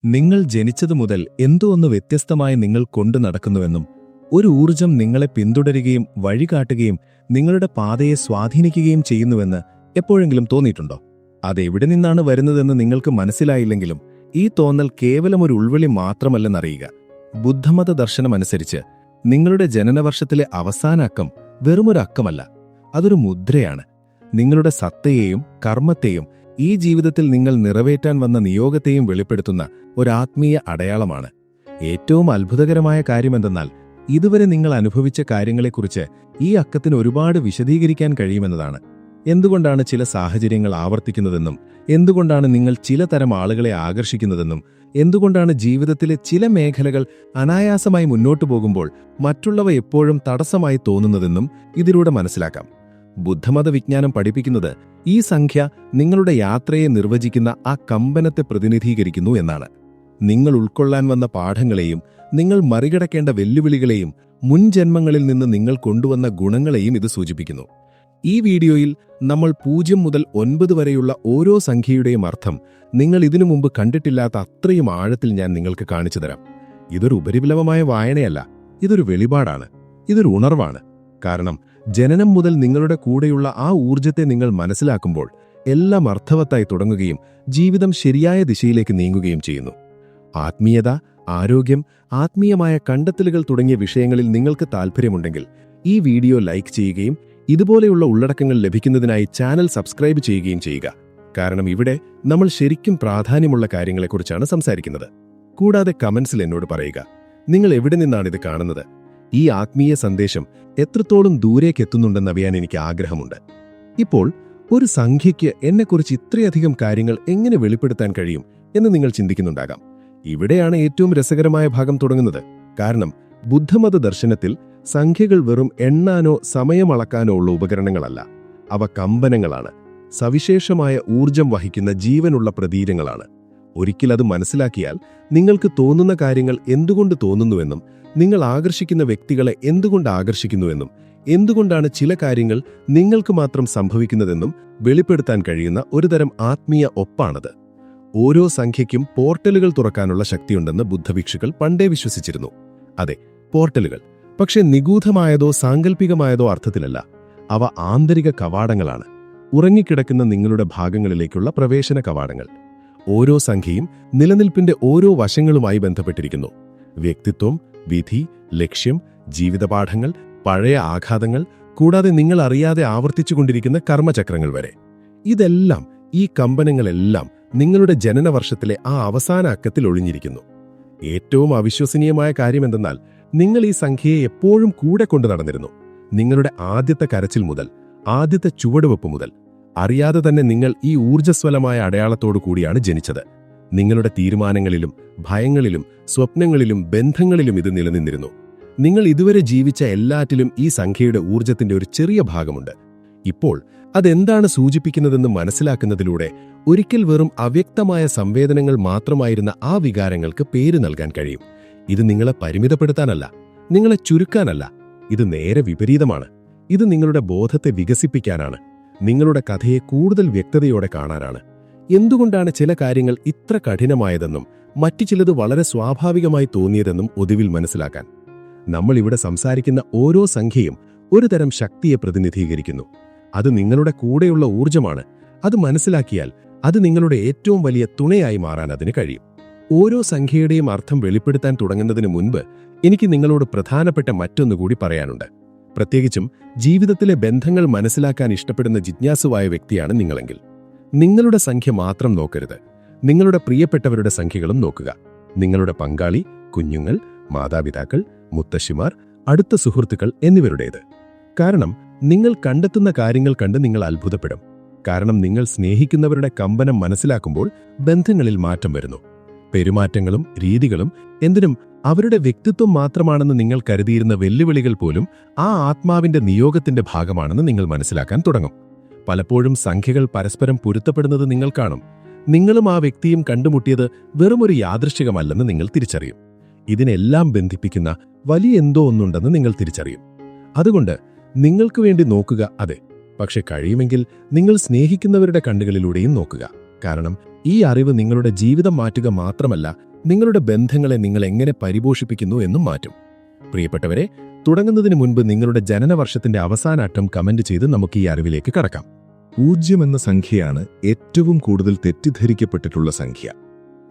നിങ്ങൾ ജനിച്ചതു മുതൽ എന്തോ ഒന്ന് വ്യത്യസ്തമായി നിങ്ങൾ കൊണ്ടു നടക്കുന്നുവെന്നും ഒരു ഊർജം നിങ്ങളെ പിന്തുടരുകയും വഴികാട്ടുകയും നിങ്ങളുടെ പാതയെ സ്വാധീനിക്കുകയും ചെയ്യുന്നുവെന്ന് എപ്പോഴെങ്കിലും തോന്നിയിട്ടുണ്ടോ? അതെവിടെ നിന്നാണ് വരുന്നതെന്ന് നിങ്ങൾക്ക് മനസ്സിലായില്ലെങ്കിലും ഈ തോന്നൽ കേവലം ഒരു ഉൾവിളി മാത്രമല്ലെന്നറിയുക. ബുദ്ധമത ദർശനമനുസരിച്ച് നിങ്ങളുടെ ജനനവർഷത്തിലെ അവസാന അക്കം വെറുമൊരു അക്കമല്ല, അതൊരു മുദ്രയാണ്. നിങ്ങളുടെ സത്തയെയും കർമ്മത്തെയും ഈ ജീവിതത്തിൽ നിങ്ങൾ നിറവേറ്റാൻ വന്ന നിയോഗത്തെയും വെളിപ്പെടുത്തുന്ന ഒരാത്മീയ അടയാളമാണ്. ഏറ്റവും അത്ഭുതകരമായ കാര്യമെന്തെന്നാൽ ഇതുവരെ നിങ്ങൾ അനുഭവിച്ച കാര്യങ്ങളെക്കുറിച്ച് ഈ അക്കത്തിന് ഒരുപാട് വിശദീകരിക്കാൻ കഴിയുമെന്നതാണ്. എന്തുകൊണ്ടാണ് ചില സാഹചര്യങ്ങൾ ആവർത്തിക്കുന്നതെന്നും എന്തുകൊണ്ടാണ് നിങ്ങൾ ചില തരം ആളുകളെ ആകർഷിക്കുന്നതെന്നും എന്തുകൊണ്ടാണ് ജീവിതത്തിലെ ചില മേഖലകൾ അനായാസമായി മുന്നോട്ടു പോകുമ്പോൾ മറ്റുള്ളവ എപ്പോഴും തടസ്സമായി തോന്നുന്നതെന്നും ഇതിലൂടെ മനസ്സിലാക്കാം. ബുദ്ധമത വിജ്ഞാനം പഠിപ്പിക്കുന്നത് ഈ സംഖ്യ നിങ്ങളുടെ യാത്രയെ നിർവചിക്കുന്ന ആ കമ്പനത്തെ പ്രതിനിധീകരിക്കുന്നു എന്നാണ്. നിങ്ങൾ ഉൾക്കൊള്ളാൻ വന്ന പാഠങ്ങളെയും നിങ്ങൾ മറികടക്കേണ്ട വെല്ലുവിളികളെയും മുൻ ജന്മങ്ങളിൽ നിന്ന് നിങ്ങൾ കൊണ്ടുവന്ന ഗുണങ്ങളെയും ഇത് സൂചിപ്പിക്കുന്നു. ഈ വീഡിയോയിൽ നമ്മൾ 0 മുതൽ 9 വരെയുള്ള ഓരോ സംഖ്യയുടെയും അർത്ഥം നിങ്ങൾ ഇതിനു മുമ്പ് കണ്ടിട്ടില്ലാത്ത അത്രയും ആഴത്തിൽ ഞാൻ നിങ്ങൾക്ക് കാണിച്ചു തരാം. ഇതൊരു ഉപരിപ്ലവമായ വായനയല്ല, ഇതൊരു വെളിപാടാണ്, ഇതൊരു ഉണർവാണ്. കാരണം ജനനം മുതൽ നിങ്ങളുടെ കൂടെയുള്ള ആ ഊർജത്തെ നിങ്ങൾ മനസ്സിലാക്കുമ്പോൾ എല്ലാം അർത്ഥവത്തായി തുടങ്ങുകയും ജീവിതം ശരിയായ ദിശയിലേക്ക് നീങ്ങുകയും ചെയ്യുന്നു. ആത്മീയത, ആരോഗ്യം, ആത്മീയമായ കണ്ടെത്തലുകൾ തുടങ്ങിയ വിഷയങ്ങളിൽ നിങ്ങൾക്ക് താൽപ്പര്യമുണ്ടെങ്കിൽ ഈ വീഡിയോ ലൈക്ക് ചെയ്യുകയും ഇതുപോലെയുള്ള ഉള്ളടക്കങ്ങൾ ലഭിക്കുന്നതിനായി ചാനൽ സബ്സ്ക്രൈബ് ചെയ്യുകയും ചെയ്യുക. കാരണം ഇവിടെ നമ്മൾ ശരിക്കും പ്രാധാന്യമുള്ള കാര്യങ്ങളെക്കുറിച്ചാണ് സംസാരിക്കുന്നത്. കൂടാതെ കമന്റ്സിൽ എന്നോട് പറയുക, നിങ്ങൾ എവിടെ നിന്നാണിത് കാണുന്നത്? ഈ ആത്മീയ സന്ദേശം എത്രത്തോളം ദൂരേക്ക് എത്തുന്നുണ്ടെന്നറിയാൻ എനിക്ക് ആഗ്രഹമുണ്ട്. ഇപ്പോൾ ഒരു സംഖ്യയ്ക്ക് എന്നെക്കുറിച്ച് ഇത്രയധികം കാര്യങ്ങൾ എങ്ങനെ വെളിപ്പെടുത്താൻ കഴിയും എന്ന് നിങ്ങൾ ചിന്തിക്കുന്നുണ്ടാകാം. ഇവിടെയാണ് ഏറ്റവും രസകരമായ ഭാഗം തുടങ്ങുന്നത്. കാരണം ബുദ്ധമത ദർശനത്തിൽ സംഖ്യകൾ വെറും എണ്ണാനോ സമയമളക്കാനോ ഉള്ള ഉപകരണങ്ങളല്ല. അവ കമ്പനങ്ങളാണ്, സവിശേഷമായ ഊർജം വഹിക്കുന്ന ജീവനുള്ള പ്രതീരങ്ങളാണ്. ഒരിക്കൽ അത് മനസ്സിലാക്കിയാൽ നിങ്ങൾക്ക് തോന്നുന്ന കാര്യങ്ങൾ എന്തുകൊണ്ട് തോന്നുന്നുവെന്നും നിങ്ങൾ ആകർഷിക്കുന്ന വ്യക്തികളെ എന്തുകൊണ്ട് ആകർഷിക്കുന്നുവെന്നും എന്തുകൊണ്ടാണ് ചില കാര്യങ്ങൾ നിങ്ങൾക്ക് മാത്രം സംഭവിക്കുന്നതെന്നും വെളിപ്പെടുത്താൻ കഴിയുന്ന ഒരുതരം ആത്മീയ ഒപ്പാണത്. ഓരോ സംഖ്യയ്ക്കും പോർട്ടലുകൾ തുറക്കാനുള്ള ശക്തിയുണ്ടെന്ന് ബുദ്ധഭിക്ഷുക്കൾ പണ്ടേ വിശ്വസിച്ചിരുന്നു. അതെ, പോർട്ടലുകൾ. പക്ഷെ നിഗൂഢമായതോ സാങ്കല്പികമായതോ അർത്ഥത്തിലല്ല. അവ ആന്തരിക കവാടങ്ങളാണ്, ഉറങ്ങിക്കിടക്കുന്ന നിങ്ങളുടെ ഭാഗങ്ങളിലേക്കുള്ള പ്രവേശന കവാടങ്ങൾ. ഓരോ സംഖ്യയും നിലനിൽപ്പിന്റെ ഓരോ വശങ്ങളുമായി ബന്ധപ്പെട്ടിരിക്കുന്നു. വ്യക്തിത്വം, വിധി, ലക്ഷ്യം, ജീവിതപാഠങ്ങൾ, പഴയ ആഘാതങ്ങൾ, കൂടാതെ നിങ്ങൾ അറിയാതെ ആവർത്തിച്ചുകൊണ്ടിരിക്കുന്ന കർമ്മചക്രങ്ങൾ വരെ. ഇതെല്ലാം, ഈ കമ്പനങ്ങളെല്ലാം നിങ്ങളുടെ ജനനവർഷത്തിലെ ആ അവസാന അക്കത്തിൽ ഒളിഞ്ഞിരിക്കുന്നു. ഏറ്റവും അവിശ്വസനീയമായ കാര്യമെന്തെന്നാൽ നിങ്ങൾ ഈ സംഖ്യയെ എപ്പോഴും കൂടെ കൊണ്ടു നടന്നിരുന്നു. നിങ്ങളുടെ ആദ്യത്തെ കരച്ചിൽ മുതൽ, ആദ്യത്തെ ചുവടുവെപ്പ് മുതൽ അറിയാതെ തന്നെ നിങ്ങൾ ഈ ഊർജ്ജസ്വലമായ അടയാളത്തോടു കൂടിയാണ് ജനിച്ചത്. നിങ്ങളുടെ തീരുമാനങ്ങളിലും ഭയങ്ങളിലും സ്വപ്നങ്ങളിലും ബന്ധങ്ങളിലും ഇത് നിലനിന്നിരുന്നു. നിങ്ങൾ ഇതുവരെ ജീവിച്ച എല്ലാറ്റിലും ഈ സംഖ്യയുടെ ഊർജ്ജത്തിന്റെ ഒരു ചെറിയ ഭാഗമുണ്ട്. ഇപ്പോൾ അതെന്താണ് സൂചിപ്പിക്കുന്നതെന്ന് മനസ്സിലാക്കുന്നതിലൂടെ ഒരിക്കൽ വെറും അവ്യക്തമായ സംവേദനങ്ങൾ മാത്രമായിരുന്ന ആ വികാരങ്ങൾക്ക് പേര് നൽകാൻ കഴിയും. ഇത് നിങ്ങളെ പരിമിതപ്പെടുത്താനല്ല, നിങ്ങളെ ചുരുക്കാനല്ല. ഇത് നേരെ വിപരീതമാണ്. ഇത് നിങ്ങളുടെ ബോധത്തെ വികസിപ്പിക്കാനാണ്, നിങ്ങളുടെ കഥയെ കൂടുതൽ വ്യക്തതയോടെ കാണാനാണ്. എന്തുകൊണ്ടാണ് ചില കാര്യങ്ങൾ ഇത്ര കഠിനമായതെന്നും മറ്റു ചിലത് വളരെ സ്വാഭാവികമായി തോന്നിയതെന്നും ഒടുവിൽ മനസ്സിലാക്കാൻ. നമ്മൾ ഇവിടെ സംസാരിക്കുന്ന ഓരോ സംഖ്യയും ഒരു തരം ശക്തിയെ പ്രതിനിധീകരിക്കുന്നു. അത് നിങ്ങളുടെ കൂടെയുള്ള ഊർജ്ജമാണ്. അത് മനസ്സിലാക്കിയാൽ അത് നിങ്ങളുടെ ഏറ്റവും വലിയ തുണയായി മാറാൻ അതിന് കഴിയും. ഓരോ സംഖ്യയുടെയും അർത്ഥം വെളിപ്പെടുത്താൻ തുടങ്ങുന്നതിന് മുൻപ് എനിക്ക് നിങ്ങളോട് പ്രധാനപ്പെട്ട മറ്റൊന്നുകൂടി പറയാനുണ്ട്. പ്രത്യേകിച്ചും ജീവിതത്തിലെ ബന്ധങ്ങൾ മനസ്സിലാക്കാൻ ഇഷ്ടപ്പെടുന്ന ജിജ്ഞാസുവായ വ്യക്തിയാണ് നിങ്ങളെങ്കിൽ. നിങ്ങളുടെ സംഖ്യ മാത്രം നോക്കരുത്, നിങ്ങളുടെ പ്രിയപ്പെട്ടവരുടെ സംഖ്യകളും നോക്കുക. നിങ്ങളുടെ പങ്കാളി, കുഞ്ഞുങ്ങൾ, മാതാപിതാക്കൾ, മുത്തശ്ശിമാർ, അടുത്ത സുഹൃത്തുക്കൾ എന്നിവരുടേത്. കാരണം നിങ്ങൾ കണ്ടെത്തുന്ന കാര്യങ്ങൾ കണ്ട് നിങ്ങൾ അത്ഭുതപ്പെടും. കാരണം നിങ്ങൾ സ്നേഹിക്കുന്നവരുടെ കമ്പനം മനസ്സിലാക്കുമ്പോൾ ബന്ധങ്ങളിൽ മാറ്റം വരുന്നു. പെരുമാറ്റങ്ങളും രീതികളും, എന്തിനും അവരുടെ വ്യക്തിത്വം മാത്രമാണെന്ന് നിങ്ങൾ കരുതിയിരുന്ന വെല്ലുവിളികൾ പോലും ആ ആത്മാവിന്റെ നിയോഗത്തിന്റെ ഭാഗമാണെന്ന് നിങ്ങൾ മനസ്സിലാക്കാൻ തുടങ്ങും. പലപ്പോഴും സംഖ്യകൾ പരസ്പരം പൊരുത്തപ്പെടുന്നത് നിങ്ങൾ കാണും. നിങ്ങളും ആ വ്യക്തിയും കണ്ടുമുട്ടിയത് വെറുമൊരു യാദൃശ്ചികമല്ലെന്ന് നിങ്ങൾ തിരിച്ചറിയും. ഇതിനെല്ലാം ബന്ധിപ്പിക്കുന്ന വലിയ എന്തോ ഒന്നുണ്ടെന്ന് നിങ്ങൾ തിരിച്ചറിയും. അതുകൊണ്ട് നിങ്ങൾക്ക് വേണ്ടി നോക്കുക, അതെ, പക്ഷെ കഴിയുമെങ്കിൽ നിങ്ങൾ സ്നേഹിക്കുന്നവരുടെ കണ്ണുകളിലൂടെയും നോക്കുക. കാരണം ഈ അറിവ് നിങ്ങളുടെ ജീവിതം മാറ്റുക മാത്രമല്ല, നിങ്ങളുടെ ബന്ധങ്ങളെ നിങ്ങൾ എങ്ങനെ പരിപോഷിപ്പിക്കുന്നു എന്നും മാറ്റും. പ്രിയപ്പെട്ടവരെ, തുടങ്ങുന്നതിന് മുൻപ് നിങ്ങളുടെ ജനനവർഷത്തിന്റെ അവസാന അറ്റം കമന്റ് ചെയ്ത് നമുക്ക് ഈ അറിവിലേക്ക് കടക്കാം. 0 എന്ന സംഖ്യയാണ് ഏറ്റവും കൂടുതൽ തെറ്റിദ്ധരിക്കപ്പെട്ടിട്ടുള്ള സംഖ്യ.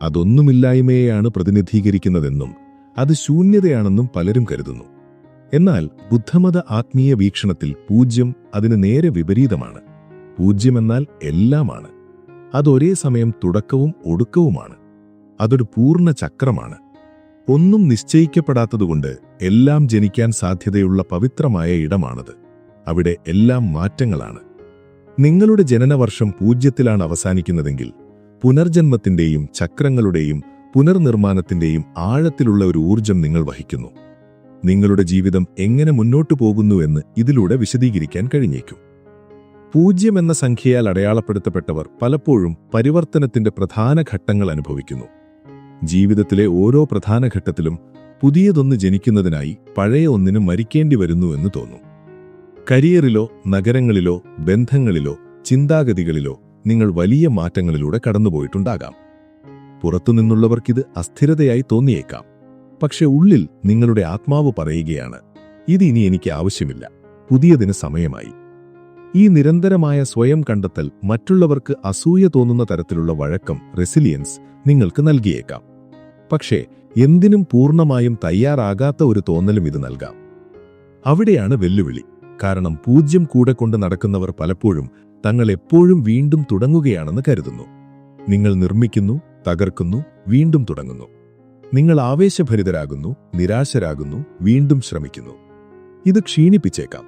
അതൊന്നുമില്ലായ്മയെയാണ് പ്രതിനിധീകരിക്കുന്നതെന്നും അത് ശൂന്യതയാണെന്നും പലരും കരുതുന്നു. എന്നാൽ ബുദ്ധമത ആത്മീയ വീക്ഷണത്തിൽ 0 അതിന് നേരെ വിപരീതമാണ്. 0 എന്നാൽ എല്ലാമാണ്. അതൊരേ സമയം തുടക്കവും ഒടുക്കവുമാണ്. അതൊരു പൂർണ്ണ ചക്രമാണ്. ഒന്നും നിശ്ചയിക്കപ്പെടാത്തതുകൊണ്ട് എല്ലാം ജനിക്കാൻ സാധ്യതയുള്ള പവിത്രമായ ഇടമാണത്. അവിടെ എല്ലാം മാറ്റങ്ങളാണ്. നിങ്ങളുടെ ജനനവർഷം 0-ലാണ് അവസാനിക്കുന്നതെങ്കിൽ പുനർജന്മത്തിന്റെയും ചക്രങ്ങളുടെയും പുനർനിർമ്മാണത്തിന്റെയും ആഴത്തിലുള്ള ഒരു ഊർജം നിങ്ങൾ വഹിക്കുന്നു. നിങ്ങളുടെ ജീവിതം എങ്ങനെ മുന്നോട്ടു പോകുന്നുവെന്ന് ഇതിലൂടെ വിശദീകരിക്കാൻ കഴിഞ്ഞേക്കും. 0 എന്ന സംഖ്യയാൽ അടയാളപ്പെടുത്തപ്പെട്ടവർ പലപ്പോഴും പരിവർത്തനത്തിന്റെ പ്രധാന ഘട്ടങ്ങൾ അനുഭവിക്കുന്നു. ജീവിതത്തിലെ ഓരോ പ്രധാന ഘട്ടത്തിലും പുതിയതൊന്ന് ജനിക്കുന്നതിനായി പഴയ ഒന്നിന് മരിക്കേണ്ടി വരുന്നു എന്ന് തോന്നും. കരിയറിലോ നഗരങ്ങളിലോ ബന്ധങ്ങളിലോ ചിന്താഗതികളിലോ നിങ്ങൾ വലിയ മാറ്റങ്ങളിലൂടെ കടന്നുപോയിട്ടുണ്ടാകാം. പുറത്തുനിന്നുള്ളവർക്കിത് അസ്ഥിരതയായി തോന്നിയേക്കാം. പക്ഷെ ഉള്ളിൽ നിങ്ങളുടെ ആത്മാവ് പറയുകയാണ്, ഇത് ഇനി എനിക്ക് ആവശ്യമില്ല, പുതിയതിന് സമയമായി. ഈ നിരന്തരമായ സ്വയം കണ്ടെത്തൽ മറ്റുള്ളവർക്ക് അസൂയ തോന്നുന്ന തരത്തിലുള്ള വഴക്കം, റെസിലിയൻസ് നിങ്ങൾക്ക് നൽകിയേക്കാം. പക്ഷേ എന്തിനും പൂർണ്ണമായും തയ്യാറാകാത്ത ഒരു തോന്നലും ഇത് നൽകാം. അവിടെയാണ് വെല്ലുവിളി. കാരണം 0 കൂടെ കൊണ്ട് നടക്കുന്നവർ പലപ്പോഴും തങ്ങൾ എപ്പോഴും വീണ്ടും തുടങ്ങുകയാണെന്ന് കരുതുന്നു. നിങ്ങൾ നിർമ്മിക്കുന്നു, തകർക്കുന്നു, വീണ്ടും തുടങ്ങുന്നു. നിങ്ങൾ ആവേശഭരിതരാകുന്നു, നിരാശരാകുന്നു, വീണ്ടും ശ്രമിക്കുന്നു. ഇത് ക്ഷീണിപ്പിച്ചേക്കാം.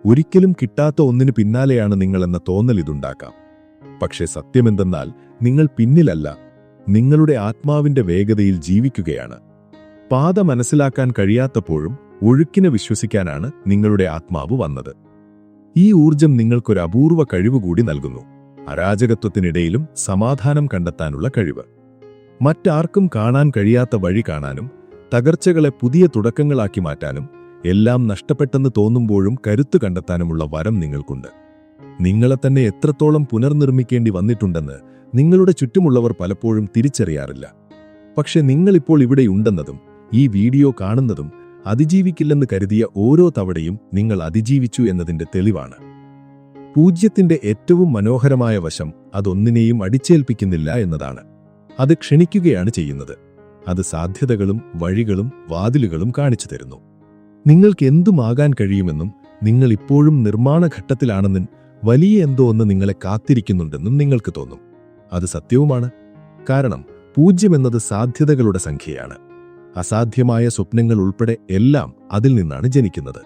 ഒരിക്കലും കിട്ടാത്ത ഒന്നിനു പിന്നാലെയാണ് നിങ്ങളെന്ന തോന്നൽ ഇതുണ്ടാക്കാം. പക്ഷേ സത്യമെന്തെന്നാൽ നിങ്ങൾ പിന്നിലല്ല, നിങ്ങളുടെ ആത്മാവിന്റെ വേഗതയിൽ ജീവിക്കുകയാണ്. പാത മനസ്സിലാക്കാൻ കഴിയാത്തപ്പോഴും ഒഴുക്കിനെ വിശ്വസിക്കാനാണ് നിങ്ങളുടെ ആത്മാവ് വന്നത്. ഈ ഊർജം നിങ്ങൾക്കൊരു അപൂർവ കഴിവുകൂടി നൽകുന്നു. അരാജകത്വത്തിനിടയിലും സമാധാനം കണ്ടെത്താനുള്ള കഴിവ്. മറ്റാർക്കും കാണാൻ കഴിയാത്ത വഴി കാണാനും തകർച്ചകളെ പുതിയ തുടക്കങ്ങളാക്കി മാറ്റാനും എല്ലാം നഷ്ടപ്പെട്ടെന്ന് തോന്നുമ്പോഴും കരുത്തു കണ്ടെത്താനുമുള്ള വരം നിങ്ങൾക്കുണ്ട്. നിങ്ങളെ തന്നെ എത്രത്തോളം പുനർനിർമ്മിക്കേണ്ടി വന്നിട്ടുണ്ടെന്ന് നിങ്ങളുടെ ചുറ്റുമുള്ളവർ പലപ്പോഴും തിരിച്ചറിയാറില്ല. പക്ഷെ നിങ്ങളിപ്പോൾ ഇവിടെയുണ്ടെന്നതും ഈ വീഡിയോ കാണുന്നതും അതിജീവിക്കില്ലെന്ന് കരുതിയ ഓരോ തവണയും നിങ്ങൾ അതിജീവിച്ചു എന്നതിന്റെ തെളിവാണ്. 0-ന്റെ ഏറ്റവും മനോഹരമായ വശം അതൊന്നിനെയും അടിച്ചേൽപ്പിക്കുന്നില്ല എന്നതാണ്. അത് ക്ഷണിക്കുകയാണ് ചെയ്യുന്നത്. അത് സാധ്യതകളും വഴികളും വാതിലുകളും കാണിച്ചു തരുന്നു. നിങ്ങൾക്ക് എന്തുമാകാൻ കഴിയുമെന്നും നിങ്ങൾ ഇപ്പോഴും നിർമ്മാണ ഘട്ടത്തിലാണെന്നും വലിയ എന്തോ ഒന്ന് നിങ്ങളെ കാത്തിരിക്കുന്നുണ്ടെന്നും നിങ്ങൾക്ക് തോന്നും. അത് സത്യവുമാണ്. കാരണം 0 എന്നത് സാധ്യതകളുടെ സംഖ്യയാണ്. അസാധ്യമായ സ്വപ്നങ്ങൾ ഉൾപ്പെടെ എല്ലാം അതിൽ നിന്നാണ് ജനിക്കുന്നത്.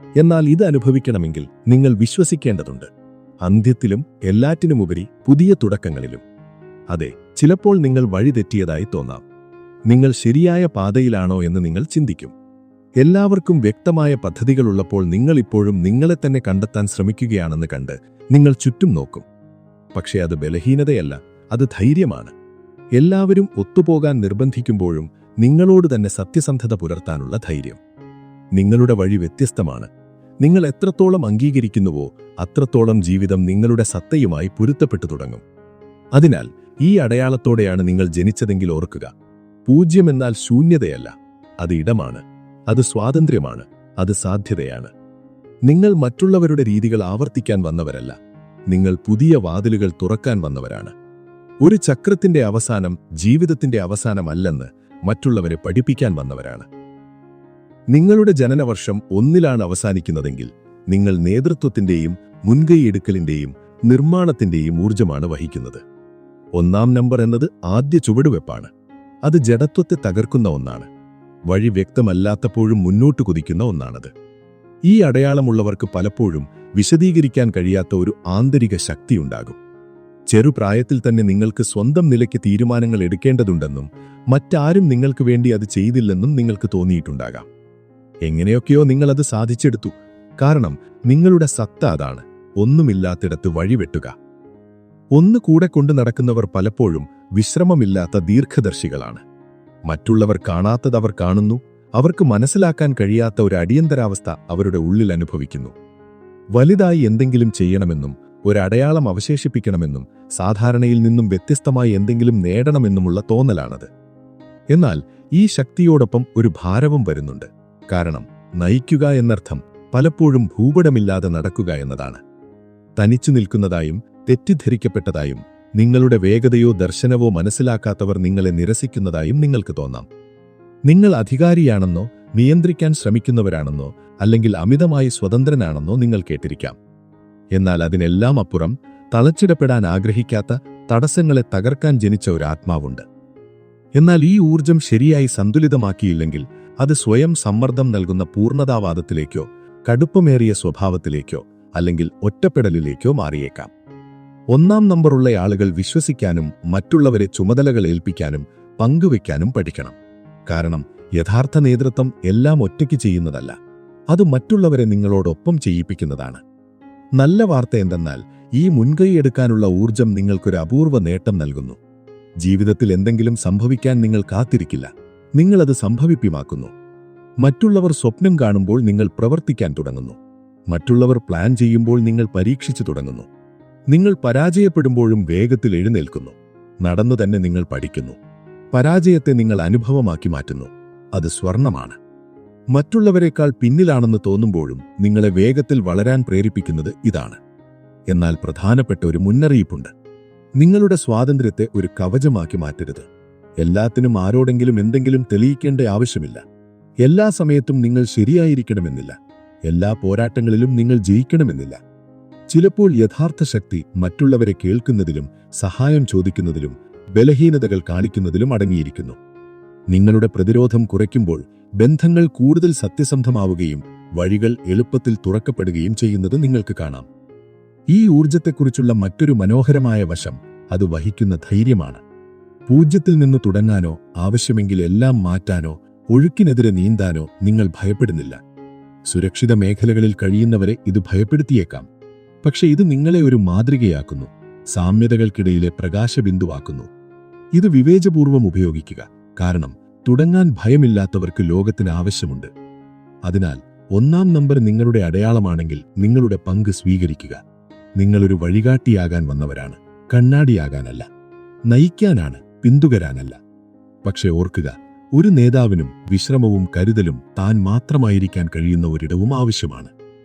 എന്നാൽ ഇത് അനുഭവിക്കണമെങ്കിൽ നിങ്ങൾ വിശ്വസിക്കേണ്ടതുണ്ട്. അന്ത്യത്തിലും എല്ലാറ്റിനുമുപരി പുതിയ തുടക്കങ്ങളിലും. അതെ, ചിലപ്പോൾ നിങ്ങൾ വഴിതെറ്റിയതായി തോന്നാം. നിങ്ങൾ ശരിയായ പാതയിലാണോ എന്ന് നിങ്ങൾ ചിന്തിക്കും. എല്ലാവർക്കും വ്യക്തമായ പദ്ധതികളുള്ളപ്പോൾ നിങ്ങൾ ഇപ്പോഴും നിങ്ങളെ തന്നെ കണ്ടെത്താൻ ശ്രമിക്കുകയാണെന്ന് കണ്ട് നിങ്ങൾ ചുറ്റും നോക്കും. പക്ഷേ അത് ബലഹീനതയല്ല, അത് ധൈര്യമാണ്. എല്ലാവരും ഒത്തുപോകാൻ നിർബന്ധിക്കുമ്പോഴും നിങ്ങളോട് തന്നെ സത്യസന്ധത പുലർത്താനുള്ള ധൈര്യം. നിങ്ങളുടെ വഴി വ്യത്യസ്തമാണ്. നിങ്ങൾ എത്രത്തോളം അംഗീകരിക്കുന്നുവോ അത്രത്തോളം ജീവിതം നിങ്ങളുടെ സത്തയുമായി പൊരുത്തപ്പെട്ടു തുടങ്ങും. അതിനാൽ ഈ അടയാളത്തോടെയാണ് നിങ്ങൾ ജനിച്ചതെങ്കിൽ ഓർക്കുക, 0 എന്നാൽ ശൂന്യതയല്ല, അത് ഇടമാണ്, അത് സ്വാതന്ത്ര്യമാണ്, അത് സാധ്യതയാണ്. നിങ്ങൾ മറ്റുള്ളവരുടെ രീതികൾ ആവർത്തിക്കാൻ വന്നവരല്ല, നിങ്ങൾ പുതിയ വാതിലുകൾ തുറക്കാൻ വന്നവരാണ്. ഒരു ചക്രത്തിന്റെ അവസാനം ജീവിതത്തിന്റെ അവസാനമല്ലെന്ന് മറ്റുള്ളവരെ പഠിപ്പിക്കാൻ വന്നവരാണ്. നിങ്ങളുടെ ജനനവർഷം 1-ലാണ് അവസാനിക്കുന്നതെങ്കിൽ നിങ്ങൾ നേതൃത്വത്തിന്റെയും മുൻകൈയെടുക്കലിന്റെയും നിർമ്മാണത്തിന്റെയും ഊർജമാണ് വഹിക്കുന്നത്. 1-ാം നമ്പർ എന്നത് ആദ്യ ചുവടുവെപ്പാണ്. അത് ജഡത്വത്തെ തകർക്കുന്ന ഒന്നാണ്. വഴി വ്യക്തമല്ലാത്തപ്പോഴും മുന്നോട്ട് കുതിക്കുന്ന ഒന്നാണത്. ഈ അടയാളമുള്ളവർക്ക് പലപ്പോഴും വിശദീകരിക്കാൻ കഴിയാത്ത ഒരു ആന്തരിക ശക്തിയുണ്ടാകും. ചെറുപ്രായത്തിൽ തന്നെ നിങ്ങൾക്ക് സ്വന്തം നിലയ്ക്ക് തീരുമാനങ്ങൾ എടുക്കേണ്ടതുണ്ടെന്നും മറ്റാരും നിങ്ങൾക്ക് വേണ്ടി അത് ചെയ്തില്ലെന്നും നിങ്ങൾക്ക് തോന്നിയിട്ടുണ്ടാകാം. എങ്ങനെയൊക്കെയോ നിങ്ങളത് സാധിച്ചെടുത്തു. കാരണം നിങ്ങളുടെ സത്ത അതാണ്, ഒന്നുമില്ലാത്തിടത്ത് വഴിവെട്ടുക. ഒന്ന് കൂടെ കൊണ്ടു നടക്കുന്നവർ പലപ്പോഴും വിശ്രമമില്ലാത്ത ദീർഘദർശികളാണ്. മറ്റുള്ളവർ കാണാത്തത് അവർ കാണുന്നു. അവർക്ക് മനസ്സിലാക്കാൻ കഴിയാത്ത ഒരു അടിയന്തരാവസ്ഥ അവരുടെ ഉള്ളിൽ അനുഭവിക്കുന്നു. വലുതായി എന്തെങ്കിലും ചെയ്യണമെന്നും ഒരടയാളം അവശേഷിപ്പിക്കണമെന്നും സാധാരണയിൽ നിന്നും വ്യത്യസ്തമായി എന്തെങ്കിലും നേടണമെന്നുമുള്ള തോന്നലാണത്. എന്നാൽ ഈ ശക്തിയോടൊപ്പം ഒരു ഭാരവും വരുന്നുണ്ട്. കാരണം നയിക്കുക എന്നർത്ഥം പലപ്പോഴും ഭൂപടമില്ലാതെ നടക്കുക എന്നതാണ്. തനിച്ചു നിൽക്കുന്നതായും തെറ്റിദ്ധരിക്കപ്പെട്ടതായും നിങ്ങളുടെ വേഗതയോ ദർശനവോ മനസ്സിലാക്കാത്തവർ നിങ്ങളെ നിരസിക്കുന്നതായും നിങ്ങൾക്ക് തോന്നാം. നിങ്ങൾ അധികാരിയാണെന്നോ നിയന്ത്രിക്കാൻ ശ്രമിക്കുന്നവരാണെന്നോ അല്ലെങ്കിൽ അമിതമായി സ്വതന്ത്രനാണെന്നോ നിങ്ങൾ കേട്ടിരിക്കാം. എന്നാൽ അതിനെല്ലാം അപ്പുറം തളച്ചിടപ്പെടാൻ ആഗ്രഹിക്കാത്ത, തടസ്സങ്ങളെ തകർക്കാൻ ജനിച്ച ഒരു ആത്മാവുണ്ട്. എന്നാൽ ഈ ഊർജം ശരിയായി സന്തുലിതമാക്കിയില്ലെങ്കിൽ അത് സ്വയം സമ്മർദ്ദം നൽകുന്ന പൂർണ്ണതാവാദത്തിലേക്കോ കടുപ്പമേറിയ സ്വഭാവത്തിലേക്കോ അല്ലെങ്കിൽ ഒറ്റപ്പെടലിലേക്കോ മാറിയേക്കാം. 1-ാം നമ്പറുള്ള ആളുകൾ വിശ്വസിക്കാനും മറ്റുള്ളവരെ ചുമതലകൾ ഏൽപ്പിക്കാനും പങ്കുവെക്കാനും പഠിക്കണം. കാരണം യഥാർത്ഥ നേതൃത്വം എല്ലാം ഒറ്റയ്ക്ക് ചെയ്യുന്നതല്ല, അത് മറ്റുള്ളവരെ നിങ്ങളോടൊപ്പം ചെയ്യിപ്പിക്കുന്നതാണ്. നല്ല വാർത്ത എന്തെന്നാൽ ഈ മുൻകൈയെടുക്കാനുള്ള ഊർജം നിങ്ങൾക്കൊരു അപൂർവ നേട്ടം നൽകുന്നു. ജീവിതത്തിൽ എന്തെങ്കിലും സംഭവിക്കാൻ നിങ്ങൾ കാത്തിരിക്കില്ല, നിങ്ങളത് സംഭവിപ്പിമാക്കുന്നു. മറ്റുള്ളവർ സ്വപ്നം കാണുമ്പോൾ നിങ്ങൾ പ്രവർത്തിക്കാൻ തുടങ്ങുന്നു. മറ്റുള്ളവർ പ്ലാൻ ചെയ്യുമ്പോൾ നിങ്ങൾ പരീക്ഷിച്ചു തുടങ്ങുന്നു. നിങ്ങൾ പരാജയപ്പെടുമ്പോഴും വേഗത്തിൽ എഴുന്നേൽക്കുന്നു. നടന്നു തന്നെ നിങ്ങൾ പഠിക്കുന്നു. പരാജയത്തെ നിങ്ങൾ അനുഭവമാക്കി മാറ്റുന്നു. അത് സ്വർണമാണ്. മറ്റുള്ളവരെക്കാൾ പിന്നിലാണെന്ന് തോന്നുമ്പോഴും നിങ്ങളെ വേഗത്തിൽ വളരാൻ പ്രേരിപ്പിക്കുന്നത് ഇതാണ്. എന്നാൽ പ്രധാനപ്പെട്ട ഒരു മുന്നറിയിപ്പുണ്ട്. നിങ്ങളുടെ സ്വാതന്ത്ര്യത്തെ ഒരു കവചമാക്കി മാറ്റരുത്. എല്ലാത്തിനും ആരോടെങ്കിലും എന്തെങ്കിലും തെളിയിക്കേണ്ട ആവശ്യമില്ല. എല്ലാ സമയത്തും നിങ്ങൾ ശരിയായിരിക്കണമെന്നില്ല. എല്ലാ പോരാട്ടങ്ങളിലും നിങ്ങൾ ജയിക്കണമെന്നില്ല. ചിലപ്പോൾ യഥാർത്ഥ ശക്തി മറ്റുള്ളവരെ കേൾക്കുന്നതിലും സഹായം ചോദിക്കുന്നതിലും ബലഹീനതകൾ കാണിക്കുന്നതിലും അടങ്ങിയിരിക്കുന്നു. നിങ്ങളുടെ പ്രതിരോധം കുറയ്ക്കുമ്പോൾ ബന്ധങ്ങൾ കൂടുതൽ സത്യസന്ധമാവുകയും വഴികൾ എളുപ്പത്തിൽ തുറക്കപ്പെടുകയും ചെയ്യുന്നത് നിങ്ങൾക്ക് കാണാം. ഈ ഊർജത്തെക്കുറിച്ചുള്ള മറ്റൊരു മനോഹരമായ വശം അത് വഹിക്കുന്ന ധൈര്യമാണ്. 0-ൽ നിന്ന് തുടങ്ങാനോ ആവശ്യമെങ്കിൽ എല്ലാം മാറ്റാനോ ഒഴുക്കിനെതിരെ നീന്താനോ നിങ്ങൾ ഭയപ്പെടുന്നില്ല. സുരക്ഷിത മേഖലകളിൽ കഴിയുന്നവരെ ഇത് ഭയപ്പെടുത്തിയേക്കാം. പക്ഷെ ഇത് നിങ്ങളെ ഒരു മാതൃകയാക്കുന്നു, സാമ്യതകൾക്കിടയിലെ പ്രകാശബിന്ദുവാക്കുന്നു. ഇത് വിവേചപൂർവം ഉപയോഗിക്കുക. കാരണം തുടങ്ങാൻ ഭയമില്ലാത്തവർക്ക് ലോകത്തിന് ആവശ്യമുണ്ട്. അതിനാൽ 1-ാം നമ്പർ നിങ്ങളുടെ അടയാളമാണെങ്കിൽ നിങ്ങളുടെ പങ്ക് സ്വീകരിക്കുക. നിങ്ങളൊരു വഴികാട്ടിയാകാൻ വന്നവരാണ്, കണ്ണാടിയാകാനല്ല. നയിക്കാനാണ്, പിന്തുടരാനല്ല. പക്ഷെ ഓർക്കുക, ഒരു നേതാവിനും വിശ്രമവും കരുതലും താൻ മാത്രമായിരിക്കാൻ കഴിയുന്ന ഒരിടവും ആവശ്യമാണ്.